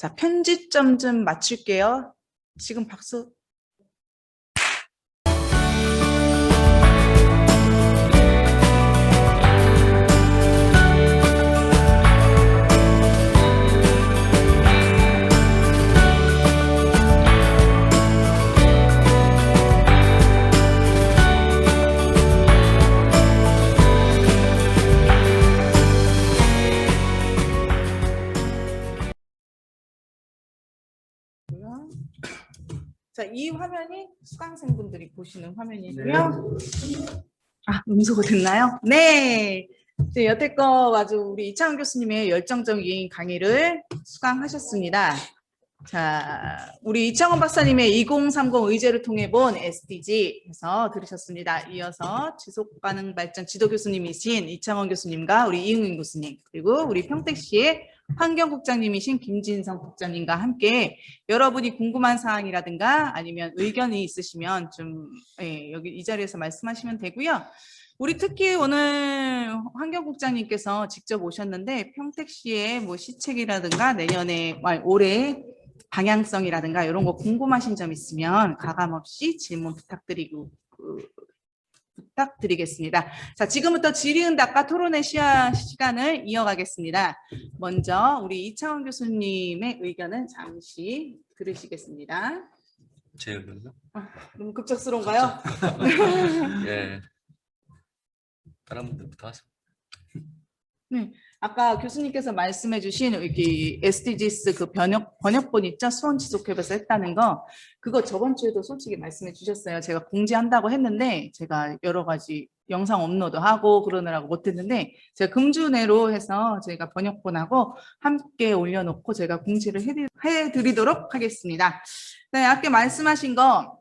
자, 편집점 좀 맞출게요. 지금 박수. 자, 이 화면이 수강생분들이 보시는 화면이고요. 아, 음소거 됐나요? 네. 네, 여태껏 아주 우리 이창훈 교수님의 열정적인 강의를 수강하셨습니다. 자, 우리 이창훈 박사님의 2030 의제를 통해 본 SDG에서 들으셨습니다. 이어서 지속가능 발전 지도 교수님이신 이창훈 교수님과 우리 이응윤 교수님, 그리고 우리 평택시의 환경국장님이신 김진성 국장님과 함께 여러분이 궁금한 사항이라든가 아니면 의견이 있으시면 좀 여기 이 자리에서 말씀하시면 되고요. 우리 특히 오늘 환경국장님께서 직접 오셨는데 평택시의 뭐 시책이라든가 내년에 올해 방향성이라든가 이런 거 궁금하신 점 있으면 가감없이 질문 부탁드리겠습니다. 자, 지금부터 질의응답과 토론의 시간을 이어가겠습니다. 먼저 우리 이창훈 교수님의 의견은 잠시 들으시겠습니다. 제 의견요? 너무 급작스러운가요? 예. 다른 분들부터 하세요. 네. 아까 교수님께서 말씀해주신 여기 SDGs 그 번역본 있죠? 수원지속협에서 했다는 거, 그거 저번 주에도 솔직히 말씀해 주셨어요. 제가 공지한다고 했는데 제가 여러 가지 영상 업로드하고 그러느라고 못했는데 제가 금주 내로 해서 저희가 번역본하고 함께 올려놓고 제가 공지를 해드리도록 하겠습니다. 네, 아까 말씀하신 거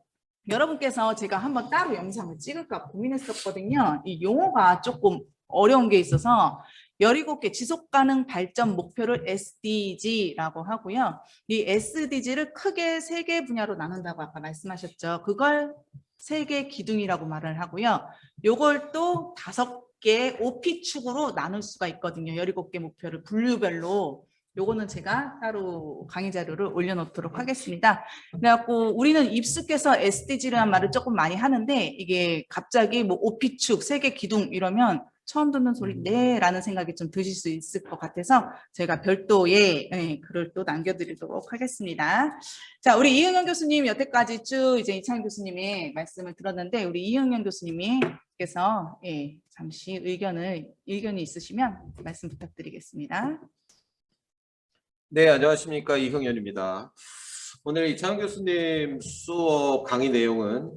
여러분께서 제가 한번 따로 영상을 찍을까 고민했었거든요. 이 용어가 조금 어려운 게 있어서 17개 지속가능 발전 목표를 SDG라고 하고요. 이 SDG를 크게 3개 분야로 나눈다고 아까 말씀하셨죠. 그걸 3개 기둥이라고 말을 하고요. 요걸 또 5개 OP축으로 나눌 수가 있거든요. 17개 목표를 분류별로. 요거는 제가 따로 강의 자료를 올려놓도록 하겠습니다. 그래갖고 우리는 입숙해서 SDG라는 말을 조금 많이 하는데 이게 갑자기 뭐 OP축, 3개 기둥 이러면 처음 듣는 소리 네 라는 생각이 좀 드실 수 있을 것 같아서 제가 별도의 글을 또 남겨드리도록 하겠습니다. 자, 우리 이응현 교수님 여태까지 쭉 이제 이창훈 교수님의 말씀을 들었는데 우리 이응현 교수님께서 잠시 의견이 있으시면 말씀 부탁드리겠습니다. 네, 안녕하십니까. 이형현입니다. 오늘 이창훈 교수님 수업 강의 내용은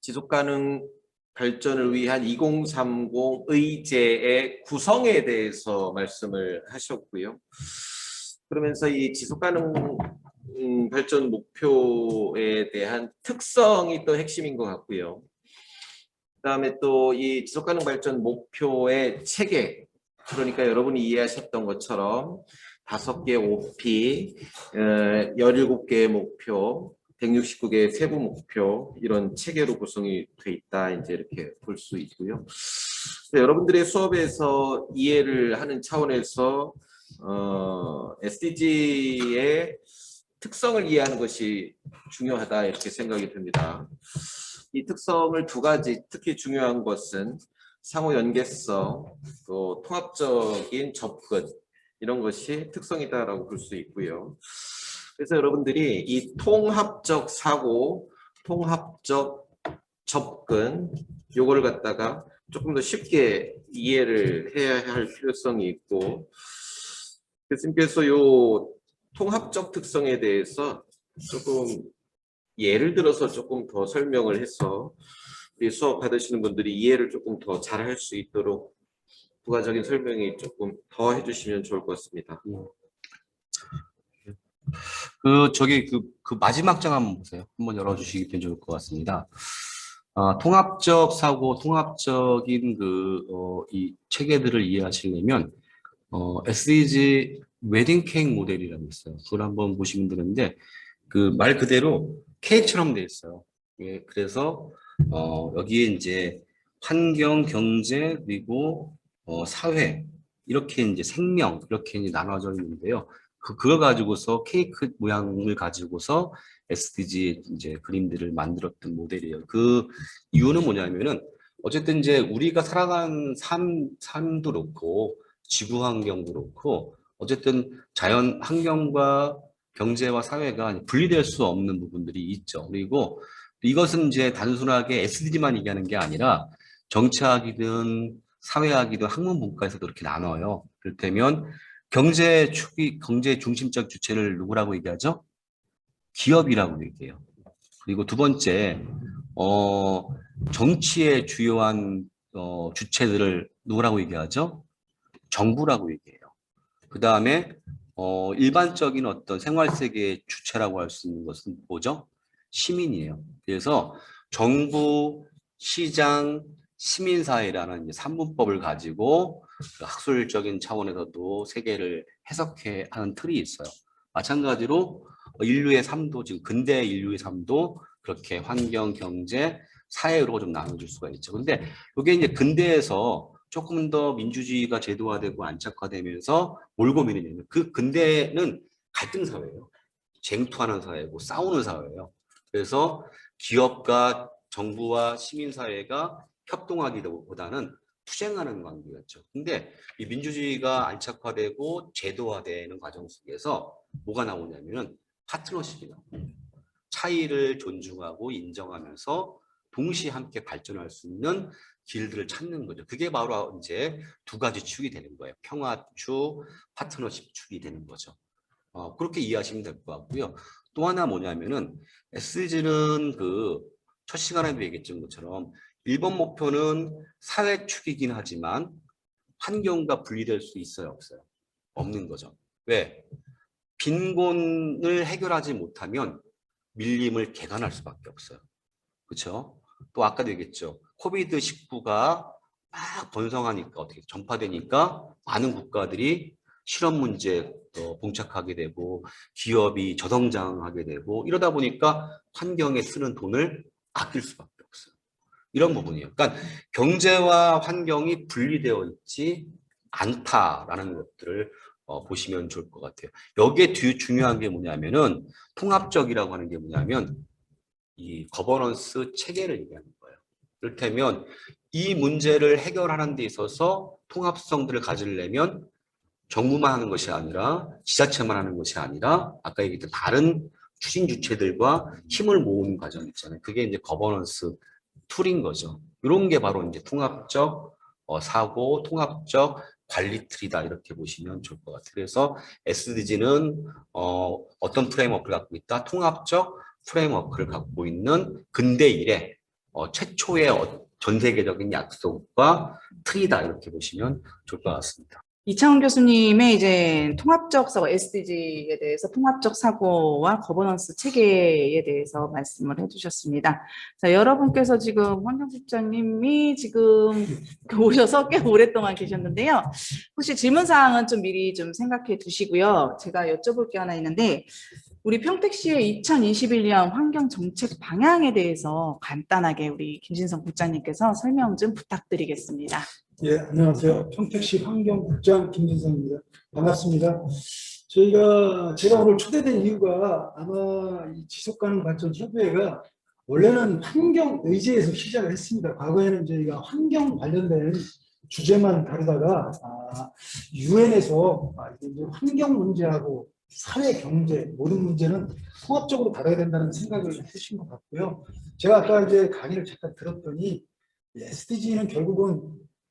지속가능 발전을 위한 2030 의제의 구성에 대해서 말씀을 하셨고요. 그러면서 이 지속가능 발전 목표에 대한 특성이 또 핵심인 것 같고요. 그다음에 또 이 지속가능 발전 목표의 체계, 그러니까 여러분이 이해하셨던 것처럼 5개 OP, 17개의 목표, 169개의 세부 목표, 이런 체계로 구성이 돼 있다, 이제 이렇게 볼 수 있고요. 여러분들의 수업에서 이해를 하는 차원에서 SDG의 특성을 이해하는 것이 중요하다, 이렇게 생각이 듭니다. 이 특성을 2가지, 특히 중요한 것은 상호 연계성, 또 통합적인 접근, 이런 것이 특성이다라고 볼 수 있고요. 그래서 여러분들이 이 통합적 사고, 통합적 접근, 요거를 갖다가 조금 더 쉽게 이해를 해야 할 필요성이 있고, 교수님께서 요 통합적 특성에 대해서 조금 예를 들어서 조금 더 설명을 해서 우리 수업 받으시는 분들이 이해를 조금 더 잘 할 수 있도록 부가적인 설명이 조금 더 해주시면 좋을 것 같습니다. 그 마지막 장 한번 보세요. 한번 열어주시면 좋을 것 같습니다. 통합적 사고, 통합적인 이 체계들을 이해하시려면 SDG 웨딩 케이크 모델이라고 있어요. 그걸 한번 보시면 되는데 그 말 그대로 케이크처럼 돼 있어요. 예, 그래서 여기에 이제 환경, 경제, 그리고 사회, 이렇게 이제 생명, 이렇게 이제 나눠져 있는데요. 그걸 가지고서 케이크 모양을 가지고서 SDG 이제 그림들을 만들었던 모델이에요. 그 이유는 뭐냐면은 어쨌든 이제 우리가 살아가는 삶도 그렇고 지구 환경도 그렇고 어쨌든 자연 환경과 경제와 사회가 분리될 수 없는 부분들이 있죠. 그리고 이것은 이제 단순하게 SDG만 얘기하는 게 아니라 정치학이든 사회학이든 학문 분과에서도 그렇게 나눠요. 그렇다면 경제 중심적 주체를 누구라고 얘기하죠? 기업이라고 얘기해요. 그리고 두 번째, 정치의 주요한 주체들을 누구라고 얘기하죠? 정부라고 얘기해요. 그 다음에 일반적인 어떤 생활 세계의 주체라고 할 수 있는 것은 뭐죠? 시민이에요. 그래서 정부, 시장, 시민사회라는 이제 3문법을 가지고 그 학술적인 차원에서도 세계를 해석해 하는 틀이 있어요. 마찬가지로 인류의 삶도 지금 근대 인류의 삶도 그렇게 환경, 경제, 사회로 좀 나눠줄 수가 있죠. 근데 이게 이제 근대에서 조금 더 민주주의가 제도화되고 안착화되면서 뭘 고민했냐면 그 근대는 갈등 사회예요. 쟁투하는 사회고 싸우는 사회예요. 그래서 기업과 정부와 시민사회가 협동하기보다는 투쟁하는 관계였죠. 근데 이 민주주의가 안착화되고 제도화되는 과정 속에서 뭐가 나오냐면은 파트너십이 나옵니다. 차이를 존중하고 인정하면서 동시에 함께 발전할 수 있는 길들을 찾는 거죠. 그게 바로 이제 두 가지 축이 되는 거예요. 평화축, 파트너십 축이 되는 거죠. 그렇게 이해하시면 될 것 같고요. 또 하나 뭐냐면은 SDG는 그 첫 시간에도 얘기했던 것처럼 1번 목표는 사회축이긴 하지만 환경과 분리될 수 있어요, 없어요? 없는 거죠. 왜? 빈곤을 해결하지 못하면 밀림을 개간할 수밖에 없어요. 그렇죠? 또 아까도 얘기했죠. 코비드19가 막 번성하니까 어떻게 전파되니까 많은 국가들이 실업 문제에 봉착하게 되고 기업이 저성장하게 되고 이러다 보니까 환경에 쓰는 돈을 아낄 수밖에 없어요. 이런 부분이에요. 그러니까 경제와 환경이 분리되어 있지 않다라는 것들을 보시면 좋을 것 같아요. 여기에 중요한 게 뭐냐면은 통합적이라고 하는 게 뭐냐면 이 거버넌스 체계를 얘기하는 거예요. 그렇다면 이 문제를 해결하는 데 있어서 통합성들을 가지려면 정부만 하는 것이 아니라 지자체만 하는 것이 아니라 아까 얘기했던 다른 추진 주체들과 힘을 모으는 과정 있잖아요. 그게 이제 거버넌스 툴인 거죠. 이런 게 바로 이제 통합적 사고, 통합적 관리 틀이다 이렇게 보시면 좋을 것 같아요. 그래서 SDG는 어떤 프레임워크를 갖고 있다? 통합적 프레임워크를 갖고 있는 근대 이래 최초의 전 세계적인 약속과 틀이다 이렇게 보시면 좋을 것 같습니다. 이창훈 교수님의 이제 통합적 사고, SDG에 대해서 통합적 사고와 거버넌스 체계에 대해서 말씀을 해주셨습니다. 자, 여러분께서 지금 환경국장님이 지금 오셔서 꽤 오랫동안 계셨는데요. 혹시 질문사항은 좀 미리 좀 생각해 두시고요. 제가 여쭤볼 게 하나 있는데, 우리 평택시의 2021년 환경정책 방향에 대해서 간단하게 우리 김진성 국장님께서 설명 좀 부탁드리겠습니다. 예, 안녕하세요. 평택시 환경국장 김진성입니다. 반갑습니다. 제가 오늘 초대된 이유가 아마 이 지속가능 발전 협의회가 원래는 환경 의제에서 시작을 했습니다. 과거에는 저희가 환경 관련된 주제만 다루다가 유엔에서 환경 문제하고 사회 경제 모든 문제는 통합적으로 다뤄야 된다는 생각을 해주신 것 같고요. 제가 아까 이제 강의를 잠깐 들었더니 SDG는 결국은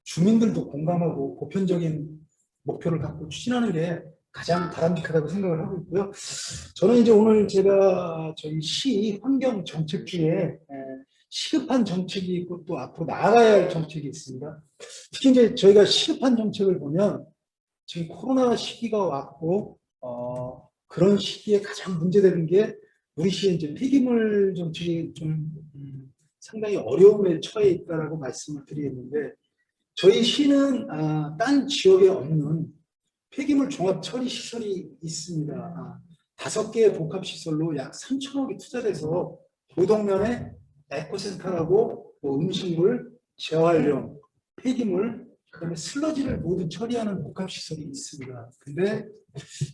주민들도 공감하고 보편적인 목표를 갖고 추진하는 게 가장 바람직하다고 생각을 하고 있고요. 저는 이제 오늘 제가 저희 시 환경 정책 중에 시급한 정책이 있고 또 앞으로 나아가야 할 정책이 있습니다. 특히 이제 저희가 시급한 정책을 보면 지금 코로나 시기가 왔고 그런 시기에 가장 문제되는 게 우리 시의 이제 폐기물 정책이 좀 상당히 어려움에 처해 있다라고 말씀을 드리겠는데. 저희 시는 딴 지역에 없는 폐기물 종합 처리 시설이 있습니다. 5개의 복합시설로 약 3천억이 투자돼서 도덕면에 에코센터라고 음식물, 재활용, 폐기물, 그다음에 슬러지를 모두 처리하는 복합시설이 있습니다. 근데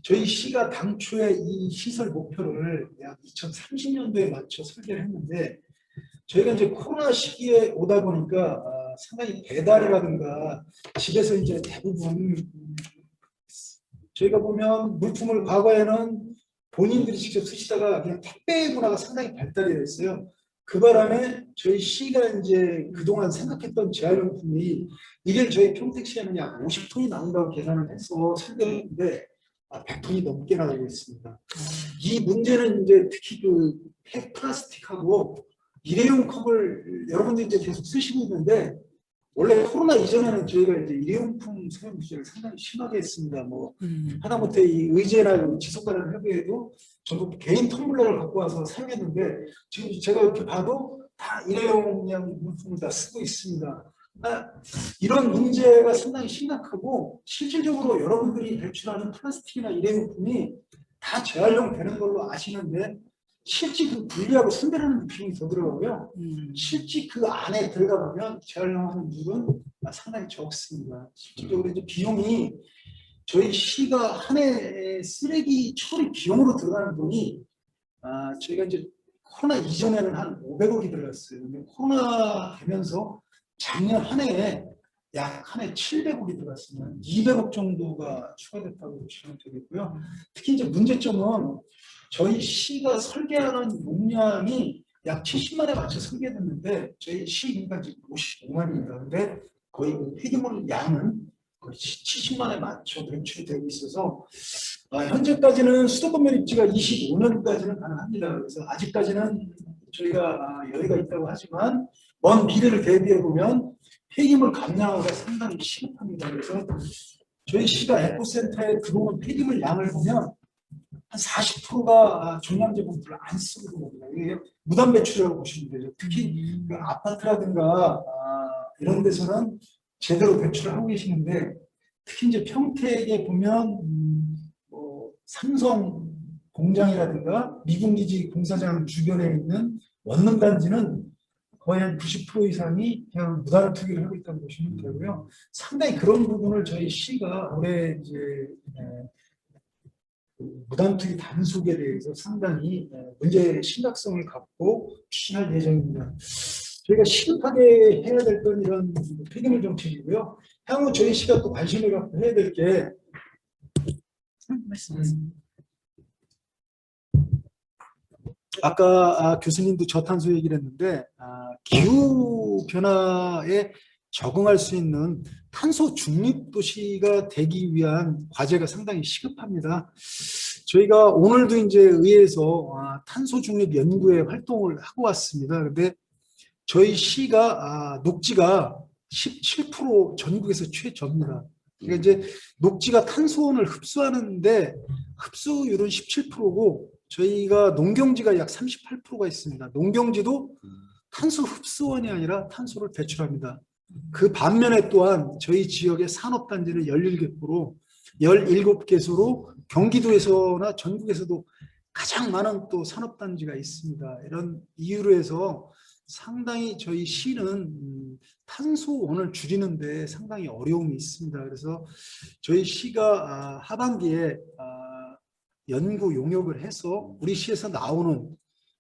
저희 시가 당초에 이 시설 목표를 약 2030년도에 맞춰 설계를 했는데 저희가 이제 코로나 시기에 오다 보니까 상당히 배달이라든가 집에서 이제 대부분 저희가 보면 물품을 과거에는 본인들이 직접 쓰시다가 그냥 택배 문화가 상당히 발달이 됐어요. 그 바람에 저희 시가 이제 그동안 생각했던 재활용품이 이게 저희 평택시에는 약 50톤이 나온다고 계산을 해서 설계를 했는데 100톤이 넘게 나오고 있습니다. 이 문제는 이제 특히 그 폐플라스틱하고 일회용 컵을 여러분들이 이제 계속 쓰시고 있는데 원래 코로나 이전에는 저희가 이제 일회용품 사용 규제를 상당히 심하게 했습니다. 뭐 하다못해 이 의제나 지속가능 협의회도 전부 개인 텀블러를 갖고 와서 사용했는데 지금 제가 이렇게 봐도 다 일회용량 물품을 다 쓰고 있습니다. 이런 문제가 상당히 심각하고 실질적으로 여러분들이 배출하는 플라스틱이나 일회용품이 다 재활용 되는 걸로 아시는데 실제 그 분리하고 선별하는 비용이 더 들어가고요. 실제 그 안에 들어가 보면 재활용하는 물은 상당히 적습니다. 실질적으로 이제 비용이 저희 시가 한 해 쓰레기 처리 비용으로 들어가는 돈이 저희가 이제 코로나 이전에는 한 500억이 들어갔어요. 근데 코로나 되면서 작년 한 해에 약 한 해 700억이 들어갔습니다. 200억 정도가 추가됐다고 보시면 되겠고요. 특히 이제 문제점은 저희 시가 설계하는 용량이 약 70만에 맞춰 설계됐는데 저희 시 인구가 지금 55만입니다. 근데 거의 그 폐기물 양은 거의 70만에 맞춰 배출이 되고 있어서 현재까지는 수도권 면입지가 25년까지는 가능합니다. 그래서 아직까지는 저희가 여유가 있다고 하지만 먼 미래를 대비해 보면 폐기물 감량화가 상당히 시급합니다. 그래서 저희 시가 에코센터의 그동안 폐기물 양을 보면 한 40%가 종량제 봉투를 안 쓰고 있습니다. 이게 무단 배출이라고 보시면 되죠. 특히 그 아파트라든가 이런 데서는 제대로 배출을 하고 계시는데 특히 이제 평택에 보면 삼성 공장이라든가 미군기지 공사장 주변에 있는 원룸단지는 거의 한 90% 이상이 그냥 무단 투기를 하고 있다고 보시면 되고요. 상당히 그런 부분을 저희 시가 올해 이제 무단 투기 단속에 대해서 상당히 문제의 심각성을 갖고 추진할 예정입니다. 저희가 시급하게 해야 될 건 이런 폐기물 정책이고요. 향후 저희 시가 또 관심을 갖고 해야 될 게 아까 교수님도 저탄소 얘기를 했는데 기후 변화에 적응할 수 있는 탄소 중립 도시가 되기 위한 과제가 상당히 시급합니다. 저희가 오늘도 이제 의회에서 탄소 중립 연구회 활동을 하고 왔습니다. 그런데 저희 시가 녹지가 17% 전국에서 최저입니다. 그러니까 이제 녹지가 탄소원을 흡수하는데 흡수율은 17%고 저희가 농경지가 약 38%가 있습니다. 농경지도 탄소 흡수원이 아니라 탄소를 배출합니다. 그 반면에 또한 저희 지역의 산업단지는 17개구로 17개소로 경기도에서나 전국에서도 가장 많은 또 산업단지가 있습니다. 이런 이유로 해서 상당히 저희 시는 탄소원을 줄이는데 상당히 어려움이 있습니다. 그래서 저희 시가 하반기에 연구 용역을 해서 우리 시에서 나오는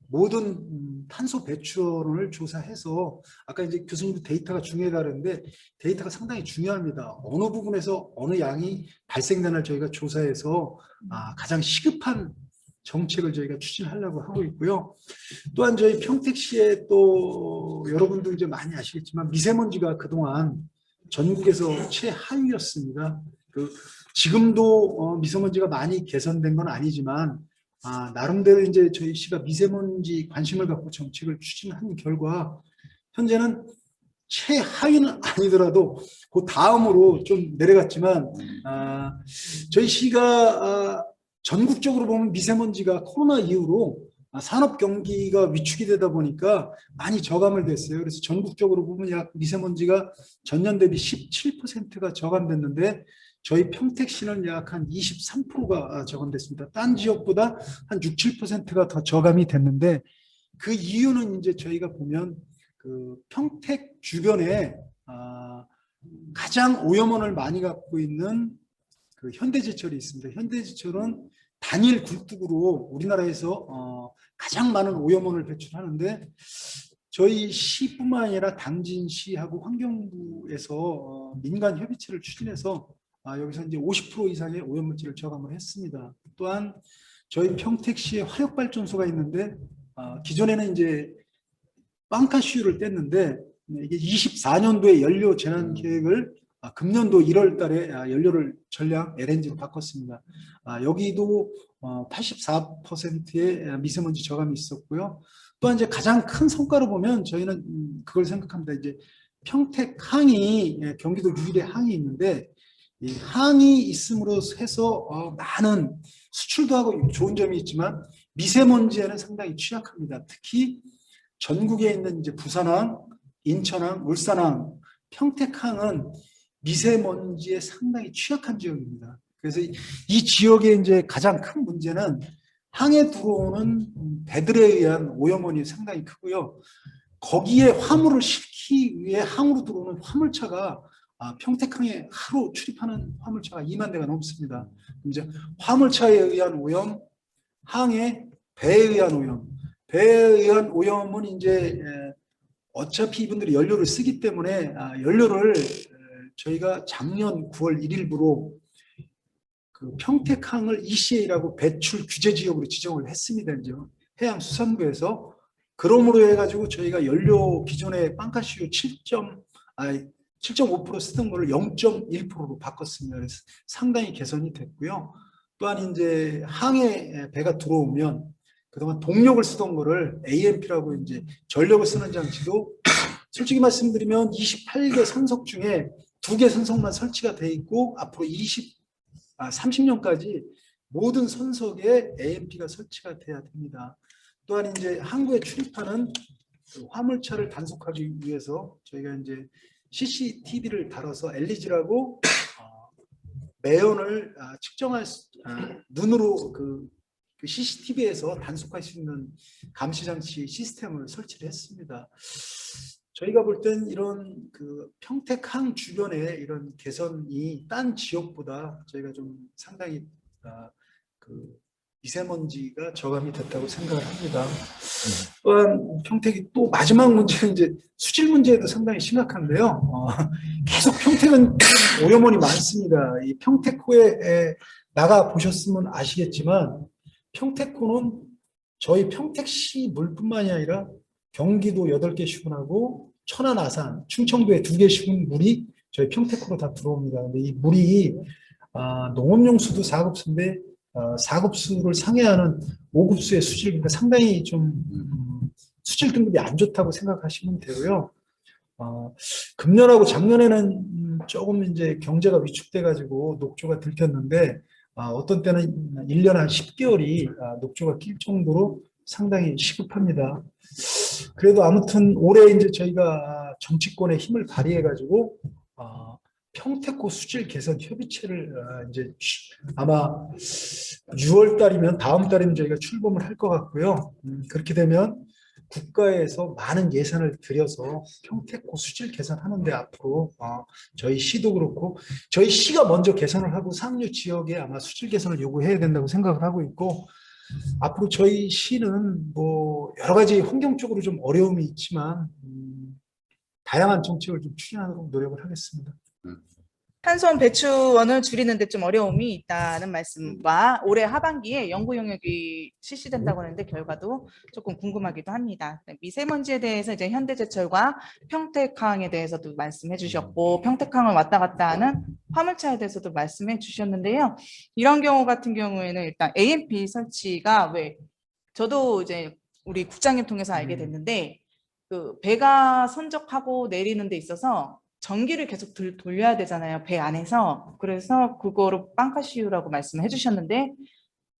모든 탄소 배출원을 조사해서 아까 이제 교수님도 데이터가 중요하다는데 데이터가 상당히 중요합니다. 어느 부분에서 어느 양이 발생되나 저희가 조사해서 가장 시급한 정책을 저희가 추진하려고 하고 있고요. 또한 저희 평택시에 또 여러분도 이제 많이 아시겠지만 미세먼지가 그동안 전국에서 최하위였습니다. 지금도 미세먼지가 많이 개선된 건 아니지만 나름대로 이제 저희 시가 미세먼지 관심을 갖고 정책을 추진한 결과 현재는 최하위는 아니더라도 그 다음으로 좀 내려갔지만 저희 시가 전국적으로 보면 미세먼지가 코로나 이후로 산업 경기가 위축이 되다 보니까 많이 저감을 됐어요. 그래서 전국적으로 보면 약 미세먼지가 전년 대비 17%가 저감됐는데 저희 평택시는 약 한 23%가 저감됐습니다. 딴 지역보다 한 6, 7%가 더 저감이 됐는데 그 이유는 이제 저희가 보면 그 평택 주변에 가장 오염원을 많이 갖고 있는 그 현대제철이 있습니다. 현대제철은 단일 굴뚝으로 우리나라에서 가장 많은 오염원을 배출하는데 저희 시뿐만 아니라 당진시하고 환경부에서 민간 협의체를 추진해서 여기서 이제 50% 이상의 오염물질을 저감을 했습니다. 또한 저희 평택시에 화력발전소가 있는데 기존에는 이제 빵카시유를 뗐는데 이게 24년도에 연료 재난 계획을 금년도 1월 달에 연료를 전량 LNG로 바꿨습니다. 여기도 84%의 미세먼지 저감이 있었고요. 또한 이제 가장 큰 성과로 보면 저희는 그걸 생각합니다. 이제 평택항이 경기도 유일의 항이 있는데 이 항이 있음으로 해서 많은 수출도 하고 좋은 점이 있지만 미세먼지에는 상당히 취약합니다. 특히 전국에 있는 이제 부산항, 인천항, 울산항, 평택항은 미세먼지에 상당히 취약한 지역입니다. 그래서 이 지역의 이제 가장 큰 문제는 항에 들어오는 배들에 의한 오염원이 상당히 크고요. 거기에 화물을 싣기 위해 항으로 들어오는 화물차가 평택항에 하루 출입하는 화물차가 2만 대가 넘습니다. 이제 화물차에 의한 오염, 항의 배에 의한 오염, 배에 의한 오염은 이제 어차피 이분들이 연료를 쓰기 때문에 연료를 저희가 작년 9월 1일부로 그 평택항을 ECA라고 배출 규제 지역으로 지정을 했습니다. 이제 해양수산부에서 그러므로 해가지고 저희가 연료 기존의 빵카시유 7.5% 쓰던 거를 0.1%로 바꿨습니다. 그래서 상당히 개선이 됐고요. 또한 이제 항에 배가 들어오면 그동안 동력을 쓰던 거를 AMP라고 이제 전력을 쓰는 장치도 솔직히 말씀드리면 28개 선석 중에 2개 선석만 설치가 돼 있고 앞으로 30년까지 모든 선석에 AMP가 설치가 돼야 됩니다. 또한 이제 항구에 출입하는 그 화물차를 단속하기 위해서 저희가 이제 CCTV를 달아서 LED라고 매연을 측정할 눈으로 그 CCTV에서 단속할 수 있는 감시 장치 시스템을 설치를 했습니다. 저희가 볼 땐 이런 그 평택항 주변에 이런 개선이 딴 지역보다 저희가 좀 상당히 그 미세먼지가 저감이 됐다고 생각을 합니다. 또한 평택이 또 마지막 문제는 이제 수질 문제도 상당히 심각한데요. 계속 평택은 오염원이 많습니다. 이 평택호에 나가 보셨으면 아시겠지만 평택호는 저희 평택시 물뿐만이 아니라 경기도 8개 시군하고 천안, 아산, 충청도에 2개 시군 물이 저희 평택호로 다 들어옵니다. 근데 이 물이 농업용수도 4급수인데 4급수를 상회하는 5급수의 수질기가 상당히 좀 수질 등급이 안 좋다고 생각하시면 되고요. 금년하고 작년에는 조금 이제 경제가 위축돼 가지고 녹조가 들켰는데 어떤 때는 1년 한 10개월이 녹조가 낄 정도로 상당히 시급합니다. 그래도 아무튼 올해 이제 저희가 정치권의 힘을 발휘해 가지고 평택호 수질 개선 협의체를 이제 아마 6월 달이면 다음 달이면 저희가 출범을 할 것 같고요. 그렇게 되면 국가에서 많은 예산을 들여서 평택호 수질 개선하는데 앞으로 저희 시도 그렇고 저희 시가 먼저 개선을 하고 상류 지역에 아마 수질 개선을 요구해야 된다고 생각을 하고 있고 앞으로 저희 시는 뭐 여러 가지 환경적으로 좀 어려움이 있지만 다양한 정책을 좀 추진하도록 노력을 하겠습니다. 탄소원 배출원을 줄이는 데 좀 어려움이 있다는 말씀과 올해 하반기에 연구 용역이 실시된다고 하는데 결과도 조금 궁금하기도 합니다. 미세먼지에 대해서 이제 현대제철과 평택항에 대해서도 말씀해 주셨고 평택항을 왔다 갔다 하는 화물차에 대해서도 말씀해 주셨는데요. 이런 경우 같은 경우에는 일단 AMP 설치가 왜 저도 이제 우리 국장님 통해서 알게 됐는데 그 배가 선적하고 내리는 데 있어서 전기를 계속 돌려야 되잖아요. 배 안에서. 그래서 그거를 빵카시유라고 말씀해 주셨는데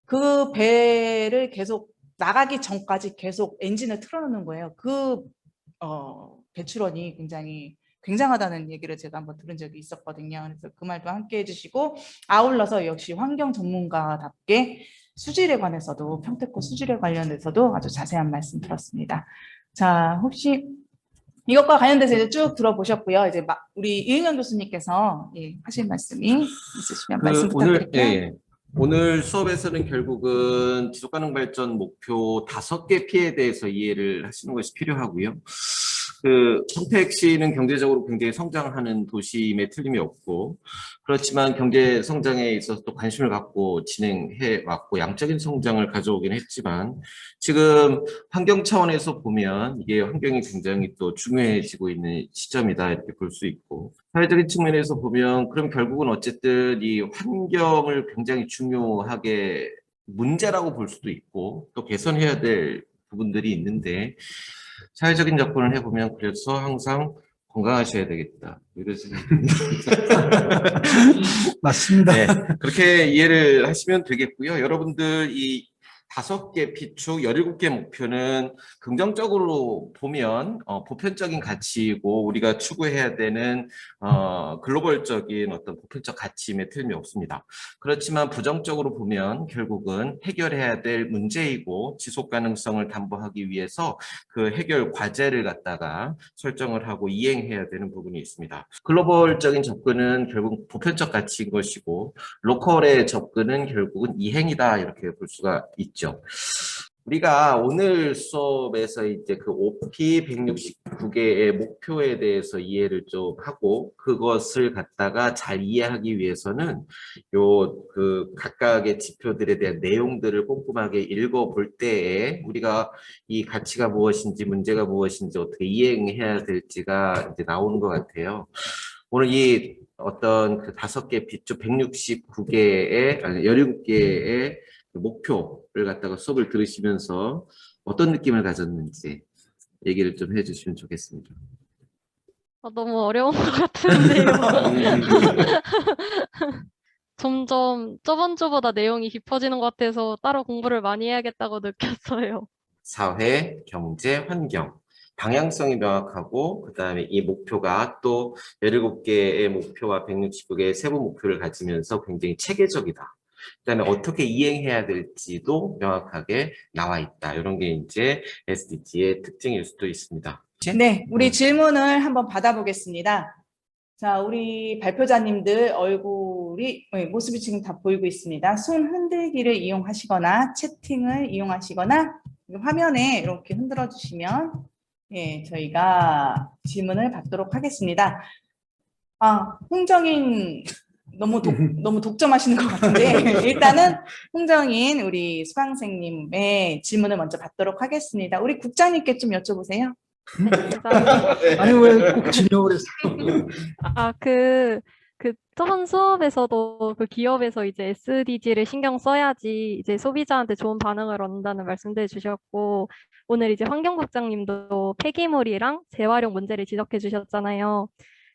그 배를 계속 나가기 전까지 계속 엔진을 틀어놓는 거예요. 그 배출원이 굉장하다는 얘기를 제가 한번 들은 적이 있었거든요. 그래서 그 말도 함께 해주시고 아울러서 역시 환경 전문가답게 수질에 관해서도 평택호 수질에 관련해서도 아주 자세한 말씀 들었습니다. 자, 혹시 이것과 관련돼서 이제 쭉 들어보셨고요. 이제 막 우리 이은영 교수님께서 예, 하실 말씀이 있으시면 말씀 오늘 부탁드릴게요. 오늘 수업에서는 결국은 지속가능 발전 목표 5개 P에 대해서 이해를 하시는 것이 필요하고요. 평택시는 경제적으로 굉장히 성장하는 도시임에 틀림이 없고, 그렇지만 경제 성장에 있어서 또 관심을 갖고 진행해 왔고 양적인 성장을 가져오긴 했지만, 지금 환경 차원에서 보면 이게 환경이 굉장히 또 중요해지고 있는 시점이다 이렇게 볼 수 있고, 사회적인 측면에서 보면 그럼 결국은 어쨌든 이 환경을 굉장히 중요하게 문제라고 볼 수도 있고 또 개선해야 될 부분들이 있는데, 사회적인 접근을 해보면 그래서 항상 건강하셔야 되겠다 이런 생각이 듭니다. 맞습니다. 네, 그렇게 이해를 하시면 되겠고요. 여러분들 이 5개 비축 17개 목표는 긍정적으로 보면 보편적인 가치이고 우리가 추구해야 되는 글로벌적인 어떤 보편적 가치임에 틀림이 없습니다. 그렇지만 부정적으로 보면 결국은 해결해야 될 문제이고 지속 가능성을 담보하기 위해서 그 해결 과제를 갖다가 설정을 하고 이행해야 되는 부분이 있습니다. 글로벌적인 접근은 결국 보편적 가치인 것이고 로컬의 접근은 결국은 이행이다 이렇게 볼 수가 있죠. 우리가 오늘 수업에서 이제 그 OP 169개의 목표에 대해서 이해를 좀 하고 그것을 갖다가 잘 이해하기 위해서는 각각의 지표들에 대한 내용들을 꼼꼼하게 읽어볼 때에 우리가 이 가치가 무엇인지 문제가 무엇인지 어떻게 이행해야 될지가 이제 나오는 것 같아요. 오늘 이 어떤 그 5개 비축 169개의 아니 17개의 목표를 갖다가 수업을 들으시면서 어떤 느낌을 가졌는지 얘기를 좀 해주시면 좋겠습니다. 너무 어려운 것 같은데요. 점점 저번 주보다 내용이 깊어지는 것 같아서 따로 공부를 많이 해야겠다고 느꼈어요. 사회, 경제, 환경 방향성이 명확하고 그 다음에 이 목표가 또 17개의 목표와 169개의 세부 목표를 가지면서 굉장히 체계적이다. 그다음에 어떻게 이행해야 될지도 명확하게 나와 있다. 이런 게 이제 SDG의 특징일 수도 있습니다. 네, 우리 질문을 한번 받아보겠습니다. 자, 우리 발표자님들 얼굴이 모습이 지금 다 보이고 있습니다. 손 흔들기를 이용하시거나 채팅을 이용하시거나 화면에 이렇게 흔들어 주시면 예, 저희가 질문을 받도록 하겠습니다. 홍정인 너무 독점하시는 것 같은데 일단은 홍정인 우리 수강생님의 질문을 먼저 받도록 하겠습니다. 우리 국장님께 좀 여쭤보세요. 네, 감사합니다. 아니 왜 꼭 진영을 했어요? 저번 수업에서도 그 기업에서 이제 SDG를 신경 써야지 이제 소비자한테 좋은 반응을 얻는다는 말씀들 주셨고, 오늘 이제 환경국장님도 폐기물이랑 재활용 문제를 지적해 주셨잖아요.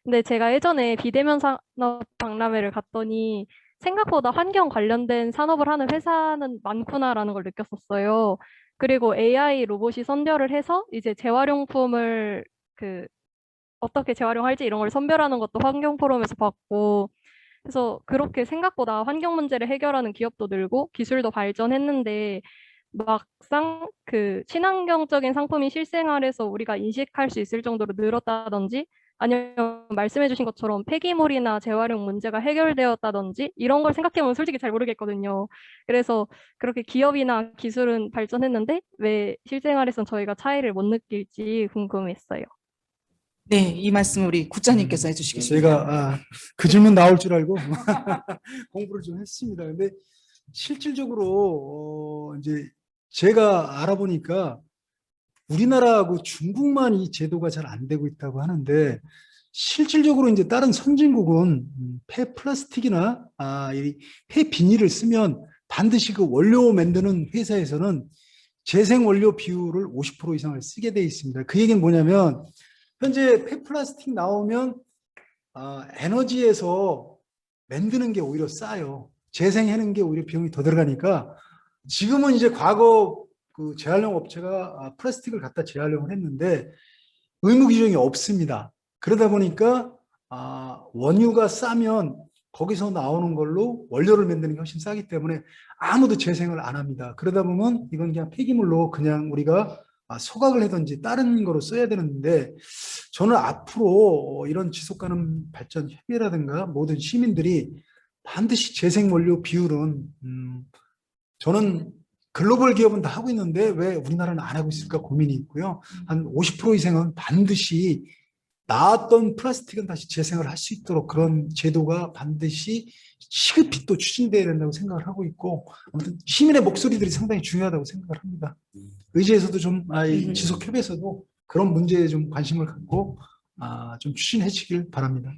근데 제가 예전에 비대면 산업 박람회를 갔더니 생각보다 환경 관련된 산업을 하는 회사는 많구나라는 걸 느꼈었어요. 그리고 AI 로봇이 선별을 해서 이제 재활용품을 어떻게 재활용할지 이런 걸 선별하는 것도 환경 포럼에서 봤고, 그래서 그렇게 생각보다 환경 문제를 해결하는 기업도 늘고 기술도 발전했는데 막상 그 친환경적인 상품이 실생활에서 우리가 인식할 수 있을 정도로 늘었다든지 아니면 말씀해주신 것처럼 폐기물이나 재활용 문제가 해결되었다든지 이런 걸 생각해보면 솔직히 잘 모르겠거든요. 그래서 그렇게 기업이나 기술은 발전했는데 왜 실생활에선 저희가 차이를 못 느낄지 궁금했어요. 네, 이 말씀 우리 국장님께서 해주시겠습니다. 제가 그 질문 나올 줄 알고 공부를 좀 했습니다. 근데 실질적으로 이제 제가 알아보니까 우리나라하고 중국만 이 제도가 잘 안 되고 있다고 하는데 실질적으로 이제 다른 선진국은 폐 플라스틱이나 이 폐 비닐을 쓰면 반드시 그 원료 만드는 회사에서는 재생 원료 비율을 50% 이상을 쓰게 돼 있습니다. 그 얘기는 뭐냐면 현재 폐플라스틱 나오면 에너지에서 만드는 게 오히려 싸요. 재생하는 게 오히려 비용이 더 들어가니까 지금은 이제 과거 그 재활용 업체가 플라스틱을 갖다 재활용을 했는데 의무 규정이 없습니다. 그러다 보니까 원유가 싸면 거기서 나오는 걸로 원료를 만드는 게 훨씬 싸기 때문에 아무도 재생을 안 합니다. 그러다 보면 이건 그냥 폐기물로 그냥 우리가 소각을 하든지 다른 거로 써야 되는데 저는 앞으로 이런 지속가능 발전 협의회라든가 모든 시민들이 반드시 재생원료 비율은 저는 글로벌 기업은 다 하고 있는데 왜 우리나라는 안 하고 있을까 고민이 있고요. 한 50% 이상은 반드시 나왔던 플라스틱은 다시 재생을 할 수 있도록 그런 제도가 반드시 시급히 또 추진돼야 된다고 생각을 하고 있고 아무튼 시민의 목소리들이 상당히 중요하다고 생각을 합니다. 의제에서도 좀 이 지속협에서도 그런 문제에 좀 관심을 갖고 좀 추진해 주길 바랍니다.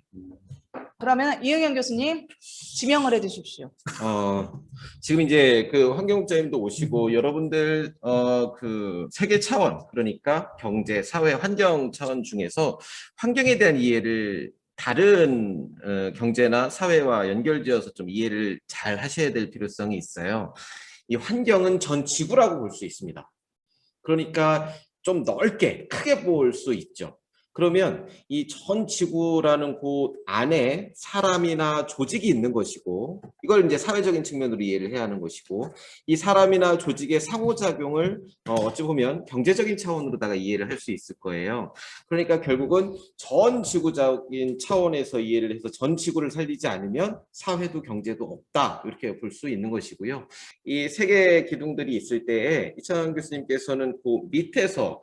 그러면 이응현 교수님 지명을 해주십시오. 지금 이제 그 환경국장님도 오시고 여러분들 그 세계 차원 그러니까 경제, 사회, 환경 차원 중에서 환경에 대한 이해를 다른 경제나 사회와 연결지어서 좀 이해를 잘 하셔야 될 필요성이 있어요. 이 환경은 전 지구라고 볼 수 있습니다. 그러니까 좀 넓게 크게 볼 수 있죠. 그러면 이 전 지구라는 곳 안에 사람이나 조직이 있는 것이고 이걸 이제 사회적인 측면으로 이해를 해야 하는 것이고 이 사람이나 조직의 상호작용을 어찌 보면 경제적인 차원으로다가 이해를 할 수 있을 거예요. 그러니까 결국은 전 지구적인 차원에서 이해를 해서 전 지구를 살리지 않으면 사회도 경제도 없다 이렇게 볼 수 있는 것이고요. 이 세 개의 기둥들이 있을 때에 이창환 교수님께서는 그 밑에서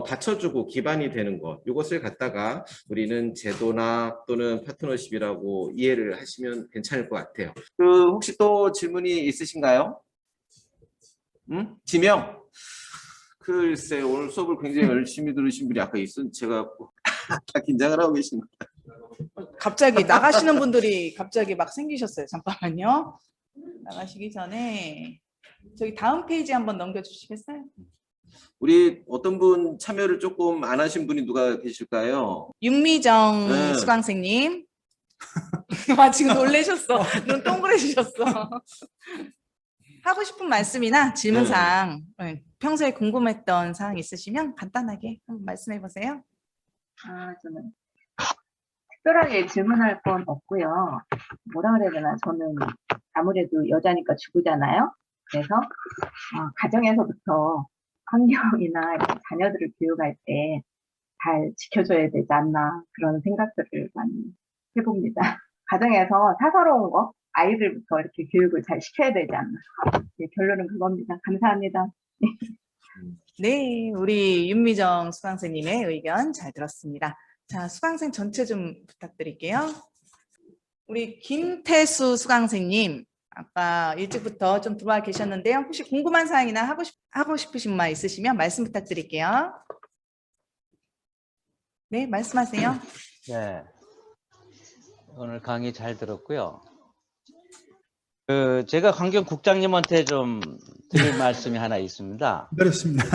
받쳐주고 기반이 되는 것 이것을 갖다가 우리는 제도나 또는 파트너십이라고 이해를 하시면 괜찮을 것 같아요. 그 혹시 또 질문이 있으신가요? 지명? 글쎄 오늘 수업을 굉장히 열심히 들으신 분이 아까 있었는데 제가 다 긴장을 하고 계신 거예요. 갑자기 나가시는 분들이 갑자기 막 생기셨어요. 잠깐만요. 나가시기 전에 저기 다음 페이지 한번 넘겨주시겠어요? 우리 어떤 분 참여를 조금 안 하신 분이 누가 계실까요? 윤미정 네. 수강생님. 지금 놀라셨어. 눈 동그래지셨어. 하고 싶은 말씀이나 질문사항, 평소에 궁금했던 사항 있으시면 간단하게 한번 말씀해 보세요. 저는 특별하게 질문할 건 없고요. 뭐라 그래야 되나, 저는 아무래도 여자니까 주부잖아요. 그래서 가정에서부터 환경이나 자녀들을 교육할 때 잘 지켜줘야 되지 않나 그런 생각들을 많이 해봅니다. 가정에서 사사로운 거 아이들부터 이렇게 교육을 잘 시켜야 되지 않나. 네, 결론은 그겁니다. 감사합니다. 네, 우리 윤미정 수강생님의 의견 잘 들었습니다. 자, 수강생 전체 좀 부탁드릴게요. 우리 김태수 수강생님, 아까 일찍부터 좀 들어와 계셨는데요. 혹시 궁금한 사항이나 하고 싶으신 말 있으시면 말씀 부탁드릴게요. 네, 말씀하세요. 네. 오늘 강의 잘 들었고요. 제가 환경국장님한테 좀 드릴 말씀이 하나 있습니다. 그렇습니다.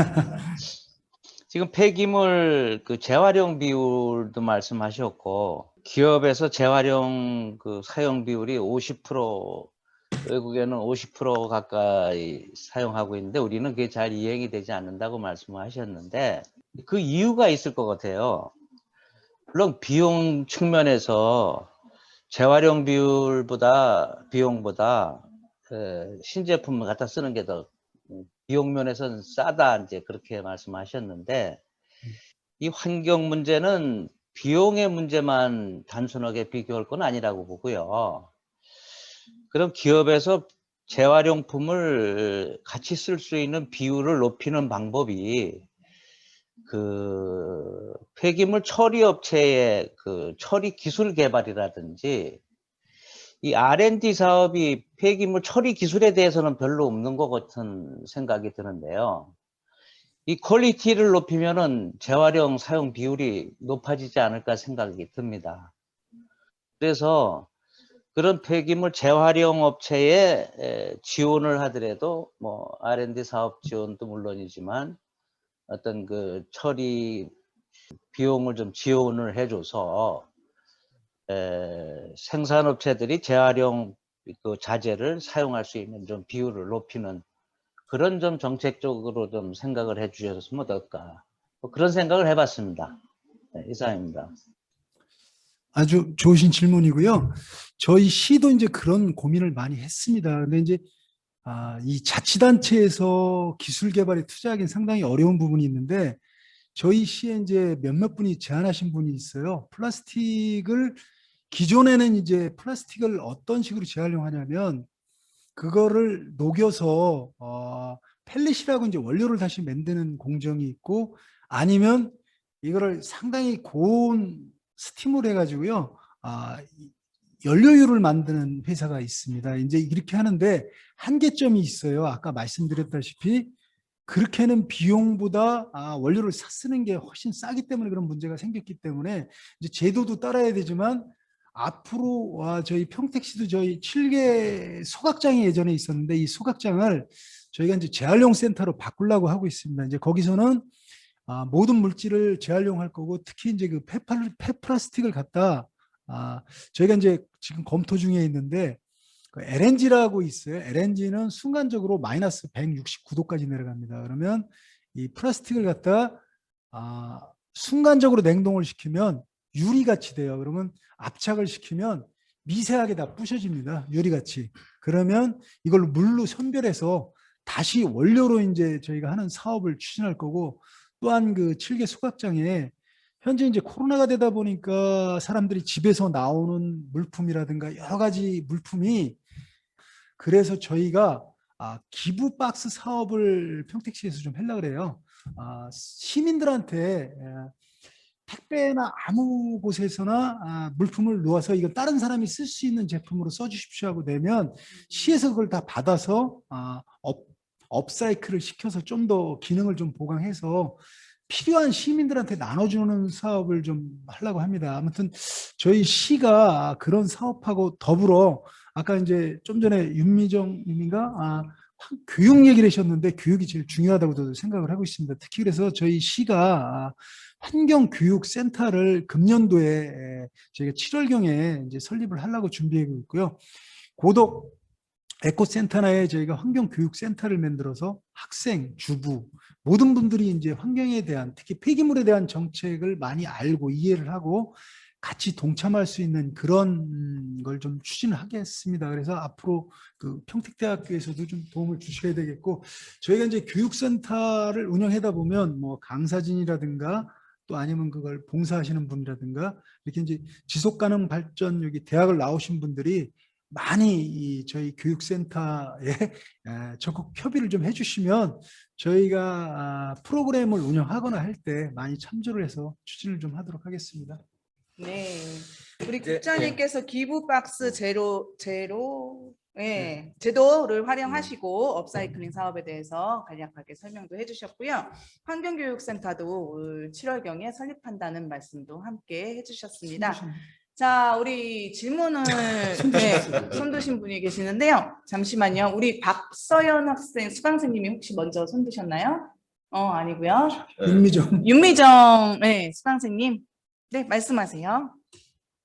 지금 폐기물 재활용 비율도 말씀하셨고, 기업에서 재활용 사용 비율이 50%, 외국에는 50% 가까이 사용하고 있는데 우리는 그게 잘 이행이 되지 않는다고 말씀하셨는데 그 이유가 있을 것 같아요. 물론 비용 측면에서 재활용 비용보다 신제품을 갖다 쓰는 게 더 비용 면에서는 싸다 이제 그렇게 말씀하셨는데 이 환경 문제는 비용의 문제만 단순하게 비교할 건 아니라고 보고요. 그럼 기업에서 재활용품을 같이 쓸 수 있는 비율을 높이는 방법이 폐기물 처리 업체의 처리 기술 개발이라든지 이 R&D 사업이 폐기물 처리 기술에 대해서는 별로 없는 것 같은 생각이 드는데요. 이 퀄리티를 높이면은 재활용 사용 비율이 높아지지 않을까 생각이 듭니다. 그래서 그런 폐기물 재활용 업체에 지원을 하더라도 뭐 R&D 사업 지원도 물론이지만 어떤 처리 비용을 좀 지원을 해줘서 생산업체들이 재활용 자재를 사용할 수 있는 좀 비율을 높이는 그런 좀 정책적으로 좀 생각을 해 주셨으면 어떨까 뭐 그런 생각을 해봤습니다. 네, 이상입니다. 아주 좋으신 질문이고요. 저희 시도 이제 그런 고민을 많이 했습니다. 근데 이제 이 자치단체에서 기술 개발에 투자하기는 상당히 어려운 부분이 있는데 저희 시에 이제 몇몇 분이 제안하신 분이 있어요. 플라스틱을 기존에는 이제 플라스틱을 어떤 식으로 재활용하냐면 그거를 녹여서 펠릿이라고 이제 원료를 다시 만드는 공정이 있고 아니면 이거를 상당히 고온 스팀을 해가지고요. 연료유를 만드는 회사가 있습니다. 이제 이렇게 하는데 한계점이 있어요. 아까 말씀드렸다시피 그렇게는 비용보다 원료를 쓰는 게 훨씬 싸기 때문에 그런 문제가 생겼기 때문에 이제 제도도 따라야 되지만 앞으로 저희 평택시도 저희 7개 소각장이 예전에 있었는데 이 소각장을 저희가 이제 재활용 센터로 바꾸려고 하고 있습니다. 이제 거기서는 모든 물질을 재활용할 거고 특히 이제 그 폐플라스틱을 갖다 저희가 이제 지금 검토 중에 있는데 그 LNG라고 있어요. LNG는 순간적으로 마이너스 169도까지 내려갑니다. 그러면 이 플라스틱을 갖다 순간적으로 냉동을 시키면 유리같이 돼요. 그러면 압착을 시키면 미세하게 다 부셔집니다. 유리같이. 그러면 이걸 물로 선별해서 다시 원료로 이제 저희가 하는 사업을 추진할 거고 또한 그 7개 소각장에 현재 이제 코로나가 되다 보니까 사람들이 집에서 나오는 물품이라든가 여러 가지 물품이 그래서 저희가 기부 박스 사업을 평택시에서 좀 하려고 그래요. 시민들한테 택배나 아무 곳에서나 물품을 놓아서 이거 다른 사람이 쓸 수 있는 제품으로 써주십시오 하고 내면 시에서 그걸 다 받아서 업사이클을 시켜서 좀 더 기능을 좀 보강해서 필요한 시민들한테 나눠주는 사업을 좀 하려고 합니다. 아무튼 저희 시가 그런 사업하고 더불어 아까 이제 좀 전에 윤미정 님인가 교육 얘기를 하셨는데 교육이 제일 중요하다고 저도 생각을 하고 있습니다. 특히 그래서 저희 시가 환경교육센터를 금년도에 저희가 7월경에 이제 설립을 하려고 준비하고 있고요. 고덕 에코센터나에 저희가 환경교육센터를 만들어서 학생, 주부 모든 분들이 이제 환경에 대한 특히 폐기물에 대한 정책을 많이 알고 이해를 하고 같이 동참할 수 있는 그런 걸 좀 추진하겠습니다. 그래서 앞으로 그 평택대학교에서도 좀 도움을 주셔야 되겠고 저희가 이제 교육센터를 운영하다 보면 뭐 강사진이라든가 또 아니면 그걸 봉사하시는 분이라든가 이렇게 이제 지속가능 발전 여기 대학을 나오신 분들이 많이 저희 교육센터에 적극 협의를 좀 해주시면 저희가 프로그램을 운영하거나 할 때 많이 참조를 해서 추진을 좀 하도록 하겠습니다. 네. 우리 이제, 국장님께서 기부 박스 제도를 활용하시고 업사이클링 사업에 대해서 간략하게 설명도 해주셨고요. 환경교육센터도 올 7월경에 설립한다는 말씀도 함께 해주셨습니다. 자, 우리 질문을 손드신 분이 계시는데요. 잠시만요. 우리 박서연 학생, 수강생님이 혹시 먼저 손드셨나요? 아니고요. 윤미정 수강생님. 네, 말씀하세요.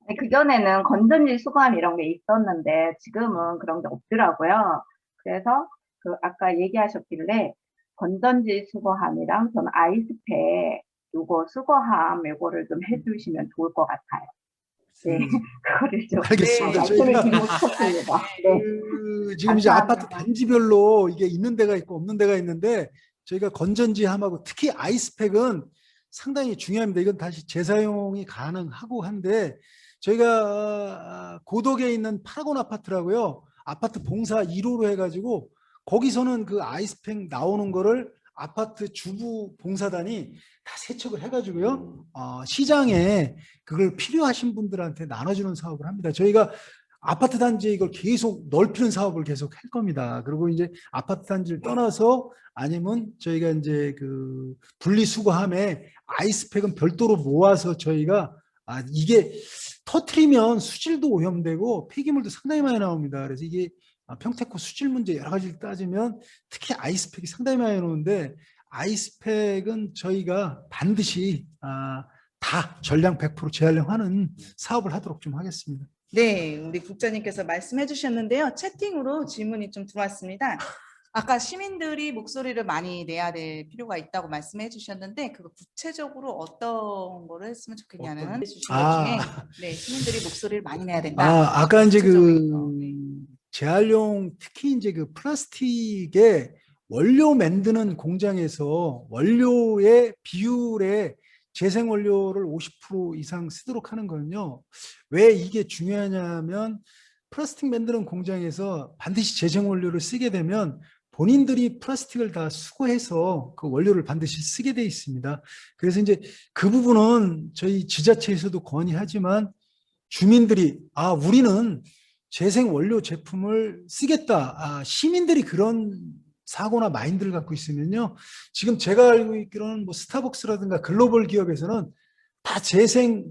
네, 그전에는 건전지 수거함 이런 게 있었는데 지금은 그런 게 없더라고요. 그래서 그 아까 얘기하셨길래 건전지 수거함이랑 저는 아이스팩 요거 수거함 요거를 좀 해주시면 좋을 것 같아요. 네, 그거를 좀 알겠습니다. 말씀을 드리고 싶습니다. 네. 지금 이제 감사합니다. 아파트 단지별로 이게 있는 데가 있고 없는 데가 있는데 저희가 건전지함하고 특히 아이스팩은 상당히 중요합니다. 이건 다시 재사용이 가능하고 한데 저희가 고덕에 있는 파라곤 아파트라고요. 아파트 봉사 1호로 해가지고 거기서는 그 아이스팩 나오는 거를 아파트 주부 봉사단이 다 세척을 해가지고요. 시장에 그걸 필요하신 분들한테 나눠주는 사업을 합니다. 저희가 아파트 단지에 이걸 계속 넓히는 사업을 계속 할 겁니다. 그리고 이제 아파트 단지를 떠나서 아니면 저희가 이제 그 분리수거함에 아이스팩은 별도로 모아서 저희가 이게 터트리면 수질도 오염되고 폐기물도 상당히 많이 나옵니다. 그래서 이게 평택호 수질 문제 여러 가지를 따지면 특히 아이스팩이 상당히 많이 나오는데 아이스팩은 저희가 반드시 다 전량 100% 재활용하는 사업을 하도록 좀 하겠습니다. 네, 우리 국장님께서 말씀해 주셨는데요. 채팅으로 질문이 좀 들어왔습니다. 아까 시민들이 목소리를 많이 내야 될 필요가 있다고 말씀해 주셨는데 그거 구체적으로 어떤 거를 했으면 좋겠냐는 주신 것 중에 네, 시민들이 목소리를 많이 내야 된다. 아까 이제 구체적인 거, 네. 재활용 특히 이제 그 플라스틱의 원료 만드는 공장에서 원료의 비율에 재생 원료를 50% 이상 쓰도록 하는 거는요. 왜 이게 중요하냐면 플라스틱 만드는 공장에서 반드시 재생 원료를 쓰게 되면 본인들이 플라스틱을 다 수거해서 그 원료를 반드시 쓰게 돼 있습니다. 그래서 이제 그 부분은 저희 지자체에서도 건의하지만 주민들이 우리는 재생 원료 제품을 쓰겠다. 시민들이 그런 사고나 마인드를 갖고 있으면요. 지금 제가 알고 있기로는 뭐 스타벅스라든가 글로벌 기업에서는 다 재생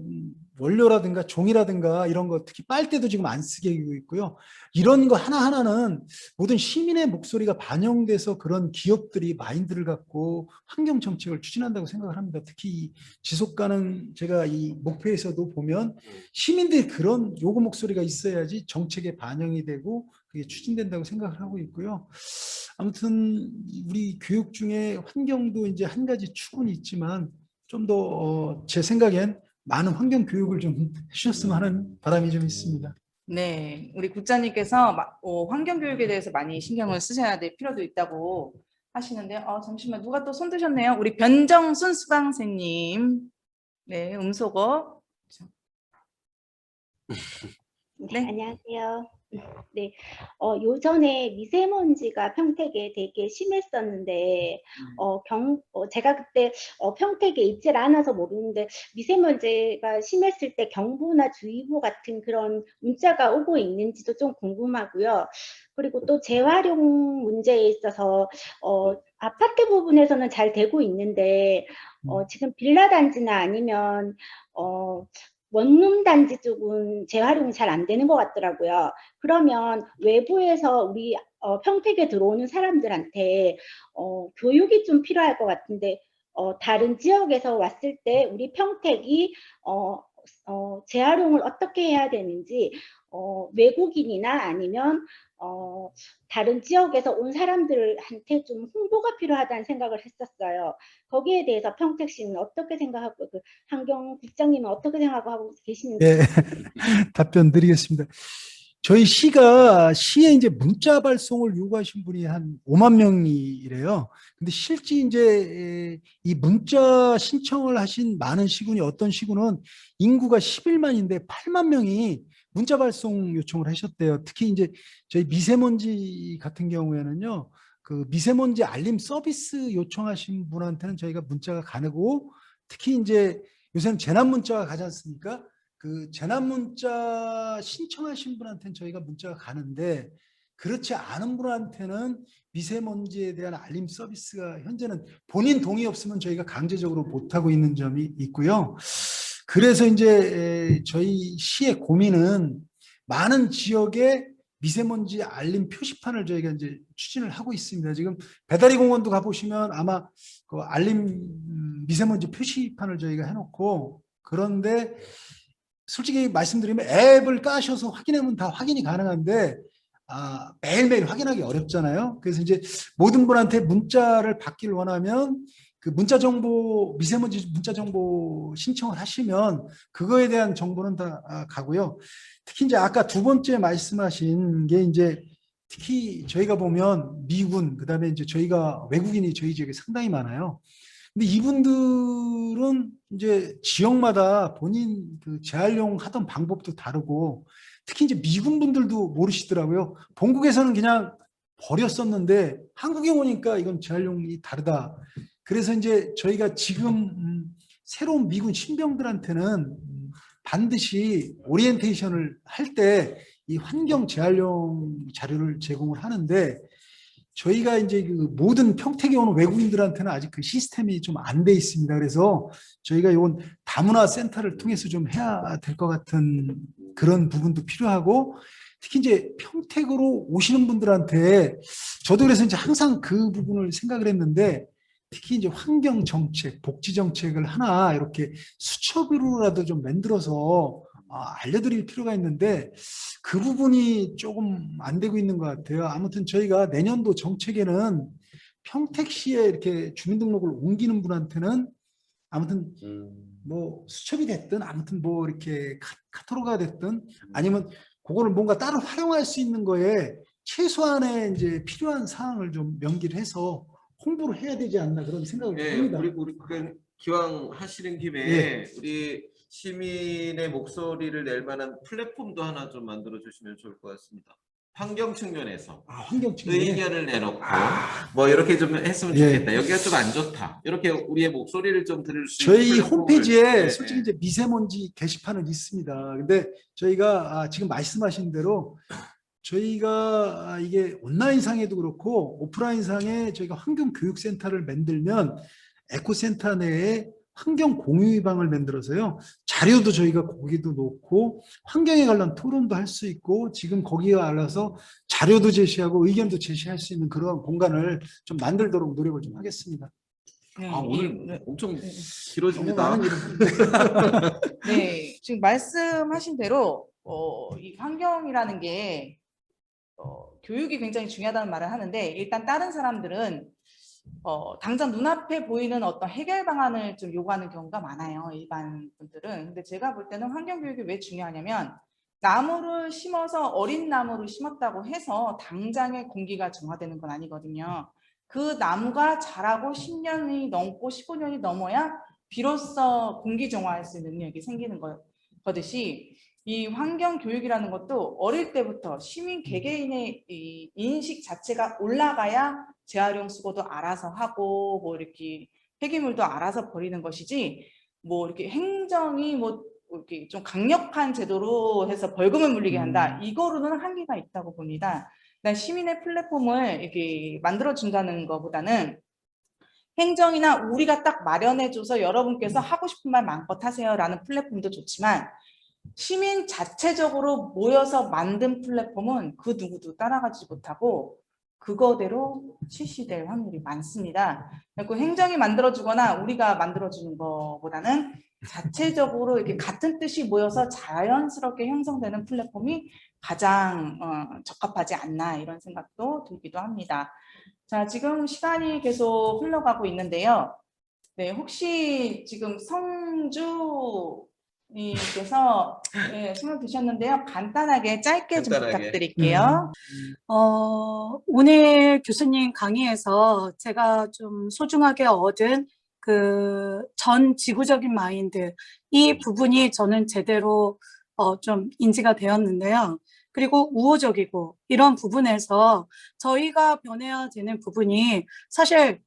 원료라든가 종이라든가 이런 거 특히 빨대도 지금 안 쓰게 되고 있고요. 이런 거 하나하나는 모든 시민의 목소리가 반영돼서 그런 기업들이 마인드를 갖고 환경 정책을 추진한다고 생각을 합니다. 특히 이 지속 가능 제가 이 목표에서도 보면 시민들이 그런 요구 목소리가 있어야지 정책에 반영이 되고 그게 추진된다고 생각을 하고 있고요. 아무튼 우리 교육 중에 환경도 이제 한 가지 축은 있지만 좀 더 제 생각엔 많은 환경 교육을 좀 해주셨으면 하는 바람이 좀 있습니다. 네, 우리 국장님께서 환경 교육에 대해서 많이 신경을 쓰셔야 될 필요도 있다고 하시는데, 잠시만 누가 또 손 드셨네요. 우리 변정순 수강생님, 네, 음소거. 네, 네. 안녕하세요. 네, 요전에 미세먼지가 평택에 되게 심했었는데, 제가 그때 평택에 있질 않아서 모르는데, 미세먼지가 심했을 때 경보나 주의보 같은 그런 문자가 오고 있는지도 좀 궁금하고요. 그리고 또 재활용 문제에 있어서, 아파트 부분에서는 잘 되고 있는데, 지금 빌라 단지나 아니면, 원룸 단지 쪽은 재활용이 잘 안 되는 것 같더라고요. 그러면 외부에서 우리 평택에 들어오는 사람들한테 교육이 좀 필요할 것 같은데 다른 지역에서 왔을 때 우리 평택이 재활용을 어떻게 해야 되는지 외국인이나 아니면 다른 지역에서 온 사람들한테 좀 홍보가 필요하다는 생각을 했었어요. 거기에 대해서 평택시는 어떻게 생각하고 그 환경국장님은 어떻게 생각하고 계시는지. 네, 답변 드리겠습니다. 저희 시에 이제 문자 발송을 요구하신 분이 한 5만 명이래요. 근데 실제 이제 이 문자 신청을 하신 많은 시군이 어떤 시군은 인구가 11만인데 8만 명이 문자 발송 요청을 하셨대요. 특히 이제 저희 미세먼지 같은 경우에는요, 그 미세먼지 알림 서비스 요청하신 분한테는 저희가 문자가 가능하고 특히 이제 요새는 재난 문자가 가지 않습니까? 그 재난 문자 신청하신 분한테는 저희가 문자가 가는데 그렇지 않은 분한테는 미세먼지에 대한 알림 서비스가 현재는 본인 동의 없으면 저희가 강제적으로 못하고 있는 점이 있고요. 그래서 이제 저희 시의 고민은 많은 지역에 미세먼지 알림 표시판을 저희가 이제 추진을 하고 있습니다. 지금 배다리 공원도 가보시면 아마 그 알림 미세먼지 표시판을 저희가 해놓고 그런데 솔직히 말씀드리면 앱을 까셔서 확인하면 다 확인이 가능한데 매일매일 확인하기 어렵잖아요. 그래서 이제 모든 분한테 문자를 받기를 원하면 그 문자 정보 미세먼지 문자 정보 신청을 하시면 그거에 대한 정보는 다 가고요. 특히 이제 아까 두 번째 말씀하신 게 이제 특히 저희가 보면 미군 그다음에 이제 저희가 외국인이 저희 지역에 상당히 많아요. 근데 이분들은 이제 지역마다 본인 그 재활용 하던 방법도 다르고 특히 이제 미군 분들도 모르시더라고요. 본국에서는 그냥 버렸었는데 한국에 오니까 이건 재활용이 다르다. 그래서 이제 저희가 지금 새로운 미군 신병들한테는 반드시 오리엔테이션을 할 때 이 환경 재활용 자료를 제공을 하는데 저희가 이제 그 모든 평택에 오는 외국인들한테는 아직 그 시스템이 좀 안 돼 있습니다. 그래서 저희가 이건 다문화 센터를 통해서 좀 해야 될 것 같은 그런 부분도 필요하고 특히 이제 평택으로 오시는 분들한테 저도 그래서 이제 항상 그 부분을 생각을 했는데 특히 이제 환경 정책, 복지 정책을 하나 이렇게 수첩으로라도 좀 만들어서 알려드릴 필요가 있는데 그 부분이 조금 안 되고 있는 것 같아요. 아무튼 저희가 내년도 정책에는 평택시에 이렇게 주민등록을 옮기는 분한테는 아무튼 뭐 수첩이 됐든 아무튼 뭐 이렇게 카탈로그가 됐든 아니면 그거를 뭔가 따로 활용할 수 있는 거에 최소한의 이제 필요한 사항을 좀 명기를 해서 홍보를 해야 되지 않나 그런 생각을 예, 합니다. 우리 기왕 하시는 김에 예. 우리 시민의 목소리를 낼 만한 플랫폼도 하나 좀 만들어 주시면 좋을 것 같습니다. 환경 측면에서 환경 측면에. 의견을 내놓고 뭐 이렇게 좀 했으면 예. 좋겠다. 여기가 좀 안 좋다. 이렇게 우리의 목소리를 좀 들을 수 저희 있는 플랫폼을, 홈페이지에 예, 솔직히 예. 이제 미세먼지 게시판은 있습니다. 근데 저희가 지금 말씀하신 대로 저희가 이게 온라인상에도 그렇고 오프라인상에 저희가 환경교육센터를 만들면 에코센터 내에 환경 공유방을 만들어서요. 자료도 저희가 거기도 놓고 환경에 관련 토론도 할 수 있고 지금 거기에 알아서 자료도 제시하고 의견도 제시할 수 있는 그런 공간을 좀 만들도록 노력을 좀 하겠습니다. 네, 오늘 엄청 너무 길어집니다. 많은 일을 네, 지금 말씀하신 대로 이 환경이라는 게 교육이 굉장히 중요하다는 말을 하는데 일단 다른 사람들은 당장 눈앞에 보이는 어떤 해결 방안을 좀 요구하는 경우가 많아요. 일반 분들은. 근데 제가 볼 때는 환경 교육이 왜 중요하냐면 나무를 심어서 어린 나무를 심었다고 해서 당장에 공기가 정화되는 건 아니거든요. 그 나무가 자라고 10년이 넘고 15년이 넘어야 비로소 공기 정화할 수 있는 능력이 생기는 거듯이 이 환경 교육이라는 것도 어릴 때부터 시민 개개인의 이 인식 자체가 올라가야 재활용 수거도 알아서 하고 뭐 이렇게 폐기물도 알아서 버리는 것이지 뭐 이렇게 행정이 뭐 이렇게 좀 강력한 제도로 해서 벌금을 물리게 한다 이거로는 한계가 있다고 봅니다. 시민의 플랫폼을 이렇게 만들어 준다는 것보다는 행정이나 우리가 딱 마련해줘서 여러분께서 하고 싶은 말 마음껏 하세요라는 플랫폼도 좋지만 시민 자체적으로 모여서 만든 플랫폼은 그 누구도 따라가지 못하고 그거대로 실시될 확률이 많습니다. 그리고 행정이 만들어주거나 우리가 만들어주는 것보다는 자체적으로 이렇게 같은 뜻이 모여서 자연스럽게 형성되는 플랫폼이 가장 적합하지 않나 이런 생각도 들기도 합니다. 자, 지금 시간이 계속 흘러가고 있는데요. 네, 혹시 지금 성주님께서 손을 드셨는데요. 간단하게 짧게 좀 간단하게. 부탁드릴게요. 오늘 교수님 강의에서 제가 좀 소중하게 얻은 그 전 지구적인 마인드, 이 부분이 저는 제대로 좀 인지가 되었는데요. 그리고 우호적이고 이런 부분에서 저희가 변해야 되는 부분이 사실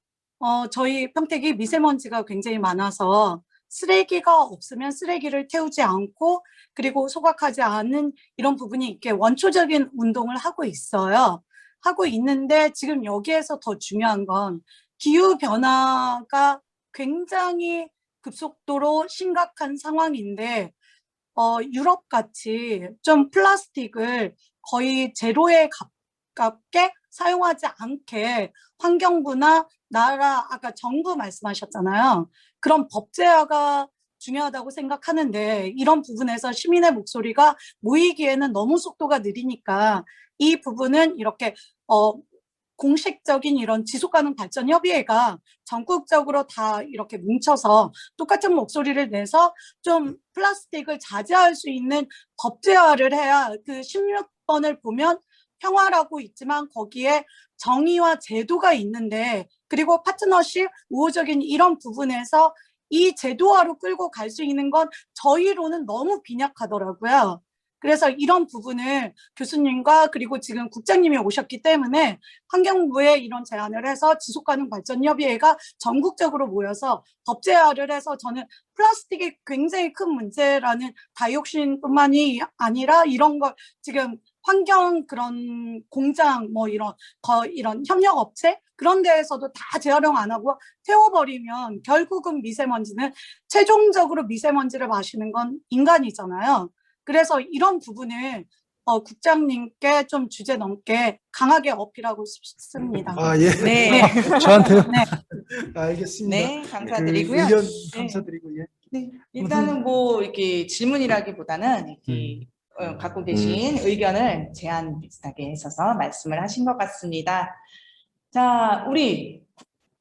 저희 평택이 미세먼지가 굉장히 많아서 쓰레기가 없으면 쓰레기를 태우지 않고 그리고 소각하지 않은 이런 부분이 이렇게 원초적인 운동을 하고 있어요. 하고 있는데 지금 여기에서 더 중요한 건 기후변화가 굉장히 급속도로 심각한 상황인데 유럽같이 좀 플라스틱을 거의 제로에 가깝게 사용하지 않게 환경부나 나라, 아까 정부 말씀하셨잖아요. 그런 법 제화가 중요하다고 생각하는데 이런 부분에서 시민의 목소리가 모이기에는 너무 속도가 느리니까 이 부분은 이렇게 공식적인 이런 지속가능 발전 협의회가 전국적으로 다 이렇게 뭉쳐서 똑같은 목소리를 내서 좀 플라스틱을 자제할 수 있는 법 제화를 해야 그 16번을 보면 평화라고 있지만 거기에 정의와 제도가 있는데 그리고 파트너십, 우호적인 이런 부분에서 이 제도화로 끌고 갈 수 있는 건 저희로는 너무 빈약하더라고요. 그래서 이런 부분을 교수님과 그리고 지금 국장님이 오셨기 때문에 환경부에 이런 제안을 해서 지속가능발전협의회가 전국적으로 모여서 법 제화를 해서 저는 플라스틱이 굉장히 큰 문제라는 다이옥신뿐만이 아니라 이런 걸 지금 환경 그런 공장 뭐 이런 협력업체 그런 데에서도 다 재활용 안 하고 태워버리면 결국은 미세먼지는 최종적으로 미세먼지를 마시는 건 인간이잖아요. 그래서 이런 부분을 국장님께 좀 주제 넘게 강하게 어필하고 싶습니다. 예. 네. 저한테요? 네. 알겠습니다. 네, 감사드리고요. 의견 감사드리고 예. 네, 일단은 뭐 이렇게 질문이라기보다는 이렇게 갖고 계신 의견을 제안 비슷하게 해서 말씀을 하신 것 같습니다. 자, 우리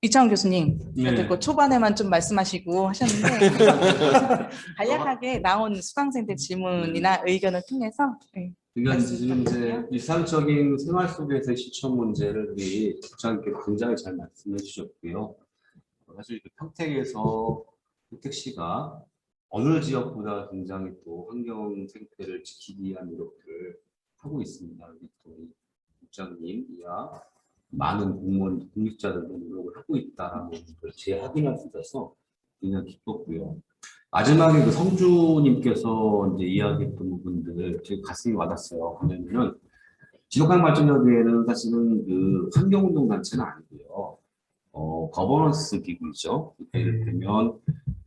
이창훈 교수님, 네. 그 초반에만 좀 말씀하시고 하셨는데 간략하게 나온 수강생들 질문이나 의견을 통해서 그러니까 지금 이제 일상적인 생활 속에서의 실천 문제를 우리 국장님께 굉장히 잘 말씀해 주셨고요. 사실 그 평택에서 택시가 어느 지역보다 굉장히 또 환경 생태를 지키기 위한 노력들을 하고 있습니다. 우리 또 국장님 이하 많은 공무원, 공직자들도 노력을 하고 있다라는 걸 재확인할 수 있어서 굉장히 기뻤고요. 마지막에 그 성주님께서 이제 이야기했던 부분들 되게 가슴이 와닿았어요. 왜냐면은 지속가능 발전협의회는 사실은 그 환경운동 단체는 아니고요. 거버넌스 기구이죠. 이를테면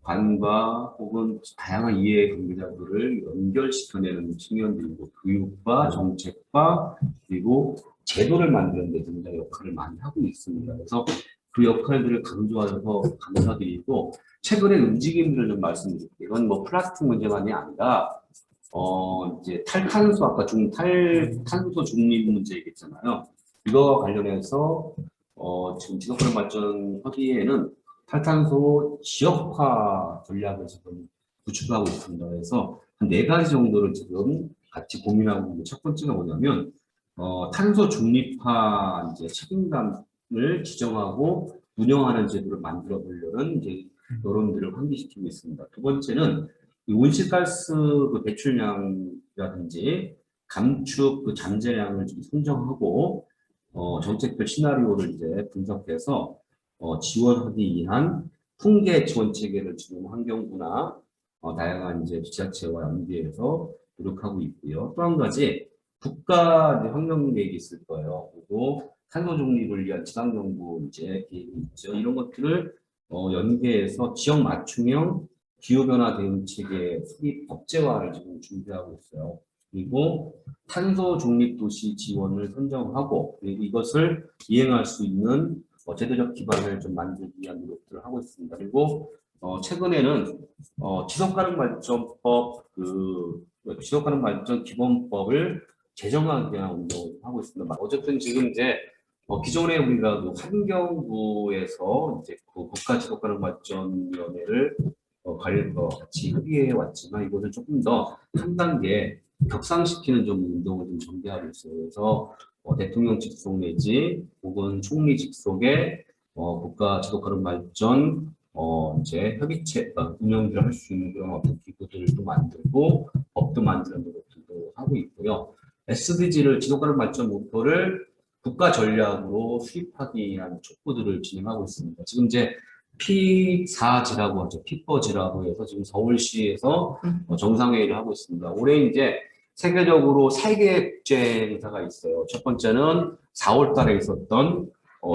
관과 혹은 다양한 이해 관계자들을 연결시켜내는 측면들이고 교육과 정책과 그리고 제도를 만드는 데 굉장히 역할을 많이 하고 있습니다. 그래서 그 역할들을 강조하셔서 감사드리고 최근의 움직임들을 좀 말씀드릴게요. 이건 뭐 플라스틱 문제만이 아니라 이제 탈탄소 아까 탈탄소 중립 문제 얘기했잖아요. 이거와 관련해서 지금 지속가능 발전 협의회는 탈탄소 지역화 전략을 지금 구축하고 있습니다. 그래서 한 4가지 정도를 지금 같이 고민하고 있는데 첫 번째가 뭐냐면 탄소 중립화 이제 책임감을 지정하고 운영하는 제도를 만들어 보려는 이제 여론들을 환기시키고 있습니다. 두 번째는 온실가스 그 배출량이라든지 감축 그 잠재량을 좀 선정하고 정책별 시나리오를 이제 분석해서 지원하기 위한 풍계 지원 체계를 지금 환경부나 다양한 이제 지자체와 연계해서 노력하고 있고요. 또 한 가지 국가 이제 환경 계획이 있을 거예요. 그리고 탄소 중립을 위한 지방정부 이제 계획이 있죠. 이런 것들을 연계해서 지역 맞춤형 기후변화 대응 체계 수립 법제화를 지금 준비하고 있어요. 그리고 탄소 중립 도시 지원을 선정하고 그리고 이것을 이행할 수 있는 제도적 기반을 좀 만들기 위한 노력들을 하고 있습니다. 그리고 최근에는 지속가능 발전법 지속가능 발전 기본법을 제정하기 위한 운동을 하고 있습니다. 어쨌든 지금 이제 기존에 우리가 그 환경부에서 이제 그 국가지속가능발전위원회를 같이 협의해 왔지만 이것을 조금 더 한 단계 격상시키는 좀 운동을 좀 전개하고 있어요. 그래서 대통령 직속 내지 혹은 총리 직속의 국가지속가능발전 이제 협의체 운영들을 할 수 있는 그런 어떤 기구들도 만들고 법도 만드는 것들도 하고 있고요. SDG를 지속가능 발전 목표를 국가 전략으로 수립하기 위한 촉구들을 진행하고 있습니다. 지금 이제 P4G라고 하죠. P4G라고 해서 지금 서울시에서 정상회의를 하고 있습니다. 올해 이제 세계적으로 3개의 국제 행사가 있어요. 첫 번째는 4월 달에 있었던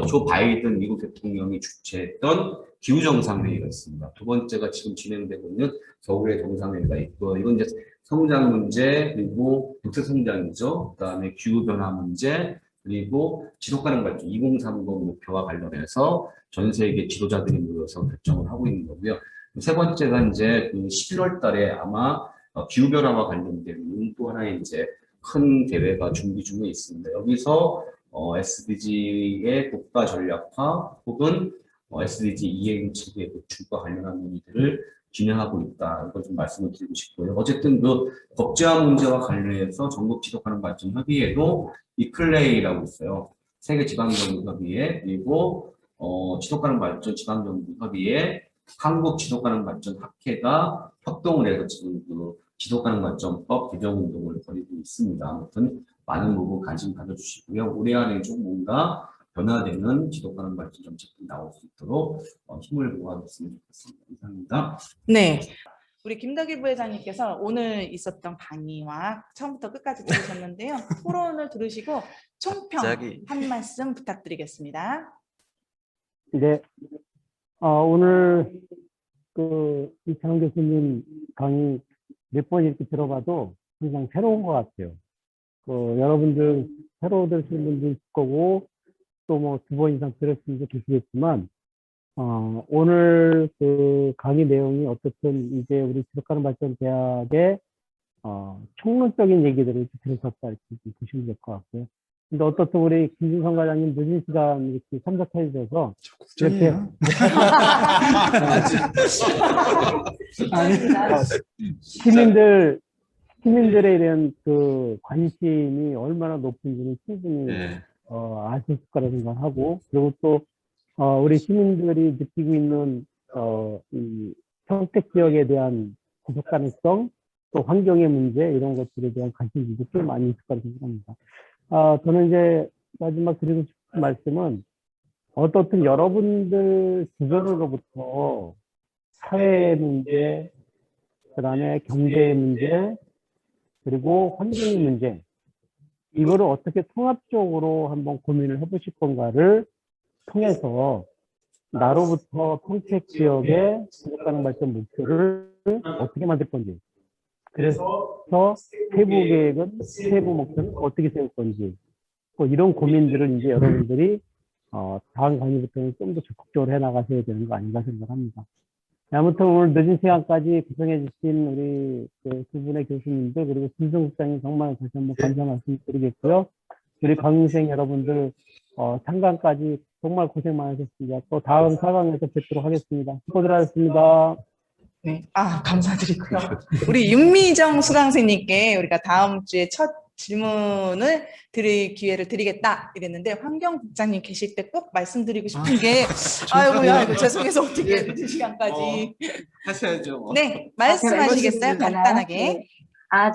조 바이든 미국 대통령이 주최했던 기후정상회의가 있습니다. 두 번째가 지금 진행되고 있는 서울의 정상회의가 있고, 이건 이제 성장 문제, 그리고 국제 성장이죠. 그 다음에 기후변화 문제, 그리고 지속가능 발전 2030 목표와 관련해서 전 세계 지도자들이 모여서 결정을 하고 있는 거고요. 세 번째가 이제 그 11월 달에 아마 기후변화와 관련된 또 하나의 이제 큰 대회가 준비 중에 있습니다. 여기서 SDG의 국가 전략화 혹은 SDG 이행 체계 구축과 관련한 문제들을 진행하고 있다. 이걸 좀 말씀을 드리고 싶고요. 어쨌든 그 법제화 문제와 관련해서 전국 지속가능 발전 협의회도 이클레이라고 있어요. 세계 지방정부 협의회, 그리고 지속가능 발전 지방정부 협의회, 한국 지속가능 발전 학회가 협동을 해서 지금 그 지속가능 발전법 개정 운동을 벌이고 있습니다. 아무튼 많은 부분 관심 가져주시고요. 올해 안에 좀 뭔가 변화되는 지속가능 발전 정책이 나올 수 있도록 힘을 모아줬으면 좋겠습니다. 감사합니다. 네. 우리 김덕일 부회장님께서 오늘 있었던 강의와 처음부터 끝까지 들으셨는데요. 토론을 들으시고 총평 한 말씀 부탁드리겠습니다. 네. 오늘 그 이창훈 교수님 강의 몇 번 이렇게 들어봐도 항상 새로운 것 같아요. 여러분들 새로 들으시는 분들 있을 거고 또 뭐 2번 이상 들었으면 좋겠지만 오늘 그 강의 내용이 어떻든 이제 우리 지속가능 발전 대학의 총론적인 얘기들을 들으셨다 이렇게 보시면 될 것 같고요. 근데 어떻든 우리 김준성 과장님 늦은 시간 이렇게 참석해 주셔서 이렇게 시민들 시민들에 대한 그 관심이 얼마나 높은지는 충분히 네. 아실 거라 생각하고, 그리고 또 우리 시민들이 느끼고 있는 이 평택 지역에 대한 지속 가능성, 또 환경의 문제 이런 것들에 대한 관심도 좀 많이 있을 거라 생각합니다. 저는 이제 마지막 드리고 싶은 말씀은 어떻든 여러분들 주변으로부터 사회 문제, 그다음에 경제의 문제, 그리고 환경의 문제, 이거를 어떻게 통합적으로 한번 고민을 해보실 건가를 통해서 나로부터 평택 지역의 지속가능 발전 목표를 어떻게 만들 건지, 그래서 세부 계획은, 세부 목표는 어떻게 세울 건지, 뭐 이런 고민들을 이제 여러분들이 다음 강의부터는 좀 더 적극적으로 해나가셔야 되는 거 아닌가 생각합니다. 아무튼 오늘 늦은 시간까지 구성해 주신 우리 두 분의 교수님들, 그리고 김성 국장님 정말 다시 한번 감사 말씀드리겠고요. 우리 강의생 여러분들 상강까지 정말 고생 많으셨습니다. 또 다음 4강에서 뵙도록 하겠습니다. 수고들 하셨습니다. 네, 감사드리고요. 우리 윤미정 수강생님께 우리가 다음 주에 첫 질문을 드릴 기회를 드리겠다 이랬는데, 환경국장님 계실 때 꼭 말씀드리고 싶은 게, 아이고 죄송해서 어떻게 늦은 시간까지. 하셔야죠. 뭐. 네, 말씀하시겠어요? 제가 간단하게. 네.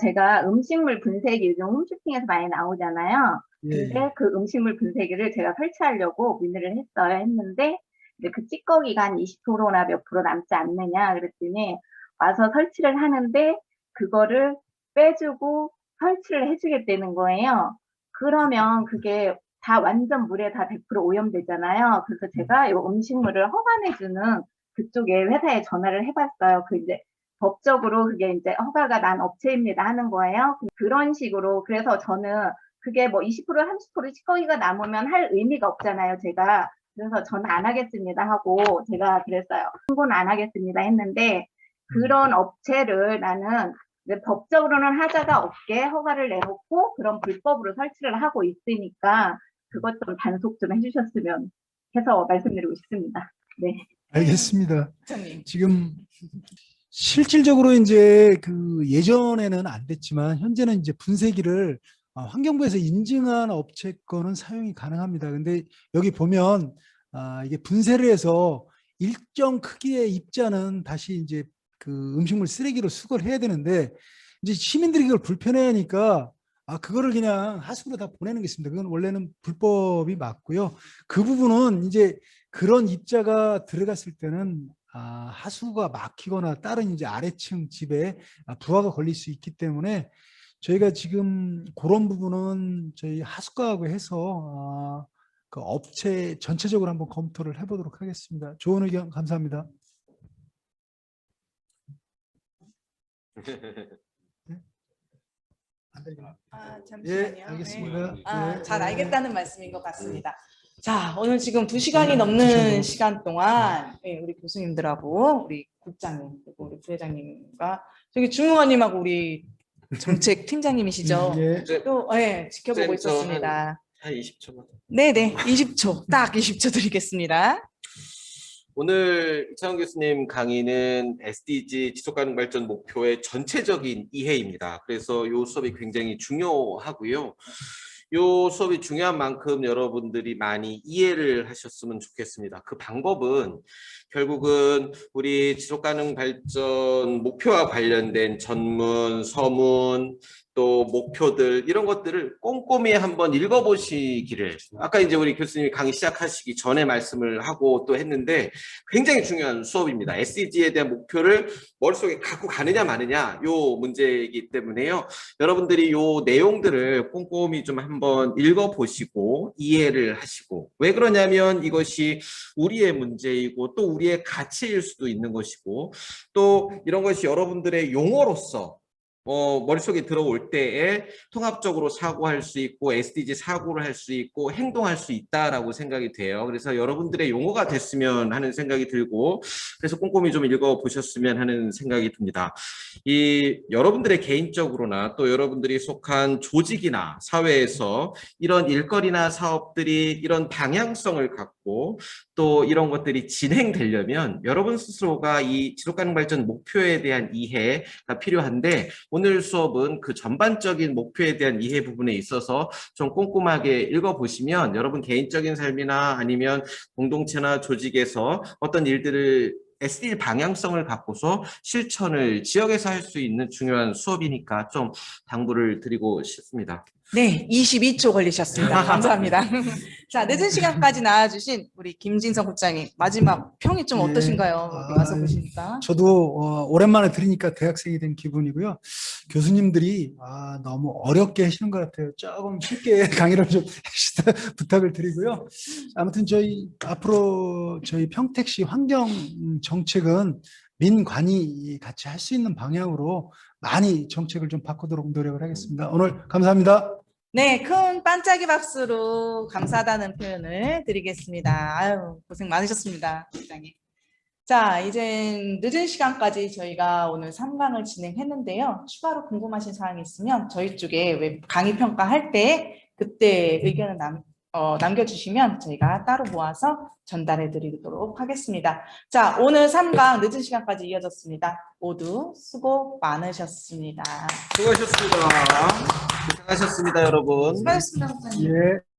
제가 음식물 분쇄기 요즘 홈쇼핑에서 많이 나오잖아요. 근데 그 음식물 분쇄기를 제가 설치하려고 문의를 했는데 이제 그 찌꺼기가 한 20%나 몇 프로 남지 않느냐 그랬더니 와서 설치를 하는데 그거를 빼주고 설치를 해주겠다는 거예요. 그러면 그게 다 완전 물에 다 100% 오염되잖아요. 그래서 제가 이 음식물을 허가내주는 그쪽에 회사에 전화를 해봤어요. 그 이제 법적으로 그게 이제 허가가 난 업체입니다 하는 거예요. 그런 식으로. 그래서 저는 그게 뭐 20% 30% 찌꺼기가 남으면 할 의미가 없잖아요, 제가. 그래서 저는 안 하겠습니다 하고 제가 그랬어요. 신고는 안 하겠습니다 했는데, 그런 업체를 나는 법적으로는 하자가 없게 허가를 내놓고 그런 불법으로 설치를 하고 있으니까 그것 좀 단속 좀 해주셨으면 해서 말씀드리고 싶습니다. 네. 알겠습니다. 국장님. 지금 실질적으로 이제 그 예전에는 안 됐지만 현재는 이제 분쇄기를 환경부에서 인증한 업체 거는 사용이 가능합니다. 근데 여기 보면 이게 분쇄를 해서 일정 크기의 입자는 다시 이제 그 음식물 쓰레기로 수거를 해야 되는데, 이제 시민들이 그걸 불편해하니까 그거를 그냥 하수구로 다 보내는 게 있습니다. 그건 원래는 불법이 맞고요. 그 부분은 이제 그런 입자가 들어갔을 때는 하수구가 막히거나 다른 이제 아래층 집에 부하가 걸릴 수 있기 때문에 저희가 지금 그런 부분은 저희 하수과하고 해서 그 업체 전체적으로 한번 검토를 해보도록 하겠습니다. 좋은 의견 감사합니다. 잠시만요. 예, 알겠습니다. 네. 예, 잘 예. 알겠다는 말씀인 것 같습니다. 자, 오늘 지금 2시간이 넘는 시간 동안 우리 교수님들하고 우리 국장님, 그리고 우리 부회장님과 저기 주무관님하고 우리 정책 팀장님이시죠? 예. 또 지켜보고 있었습니다. 한 20초만. 네네, 20초, 딱 20초 드리겠습니다. 오늘 이창훈 교수님 강의는 SDG 지속가능 발전 목표의 전체적인 이해입니다. 그래서 이 수업이 굉장히 중요하고요. 이 수업이 중요한 만큼 여러분들이 많이 이해를 하셨으면 좋겠습니다. 그 방법은 결국은 우리 지속가능 발전 목표와 관련된 전문, 서문, 또 목표들 이런 것들을 꼼꼼히 한번 읽어보시기를, 아까 이제 우리 교수님이 강의 시작하시기 전에 말씀을 하고 또 했는데 굉장히 중요한 수업입니다. SDG에 대한 목표를 머릿속에 갖고 가느냐 마느냐 요 문제이기 때문에요. 여러분들이 요 내용들을 꼼꼼히 좀 한번 읽어보시고 이해를 하시고, 왜 그러냐면 이것이 우리의 문제이고 또 우리의 가치일 수도 있는 것이고, 또 이런 것이 여러분들의 용어로서 머릿속에 들어올 때에 통합적으로 사고할 수 있고 SDG 사고를 할 수 있고 행동할 수 있다라고 생각이 돼요. 그래서 여러분들의 용어가 됐으면 하는 생각이 들고, 그래서 꼼꼼히 좀 읽어보셨으면 하는 생각이 듭니다. 이 여러분들의 개인적으로나 또 여러분들이 속한 조직이나 사회에서 이런 일거리나 사업들이 이런 방향성을 갖고 있고 또 이런 것들이 진행되려면 여러분 스스로가 이 지속가능 발전 목표에 대한 이해가 필요한데 오늘 수업은 그 전반적인 목표에 대한 이해 부분에 있어서 좀 꼼꼼하게 읽어보시면 여러분 개인적인 삶이나 아니면 공동체나 조직에서 어떤 일들을 SDG 방향성을 갖고서 실천을 지역에서 할 수 있는 중요한 수업이니까 좀 당부를 드리고 싶습니다. 네, 22초 걸리셨습니다. 감사합니다. 자, 늦은 시간까지 나와주신 우리 김진성 국장님, 마지막 평이 좀 예. 어떠신가요? 어디 가서 보시니까. 저도 오랜만에 들으니까 대학생이 된 기분이고요. 교수님들이 너무 어렵게 하시는 것 같아요. 조금 쉽게 강의를 좀 해주시다 부탁을 드리고요. 아무튼 앞으로 저희 평택시 환경 정책은 민관이 같이 할 수 있는 방향으로 많이 정책을 좀 바꾸도록 노력을 하겠습니다. 오늘 감사합니다. 네, 큰 반짝이 박수로 감사하다는 표현을 드리겠습니다. 아유, 고생 많으셨습니다, 국장님. 자, 이제 늦은 시간까지 저희가 오늘 3강을 진행했는데요. 추가로 궁금하신 사항이 있으면 저희 쪽에 강의 평가할 때 그때 의견을 남겨주시면 저희가 따로 모아서 전달해 드리도록 하겠습니다. 자, 오늘 3강 늦은 시간까지 이어졌습니다. 모두 수고 많으셨습니다. 수고하셨습니다. 고생하셨습니다, 여러분. 수고하셨습니다, 국장님. 예.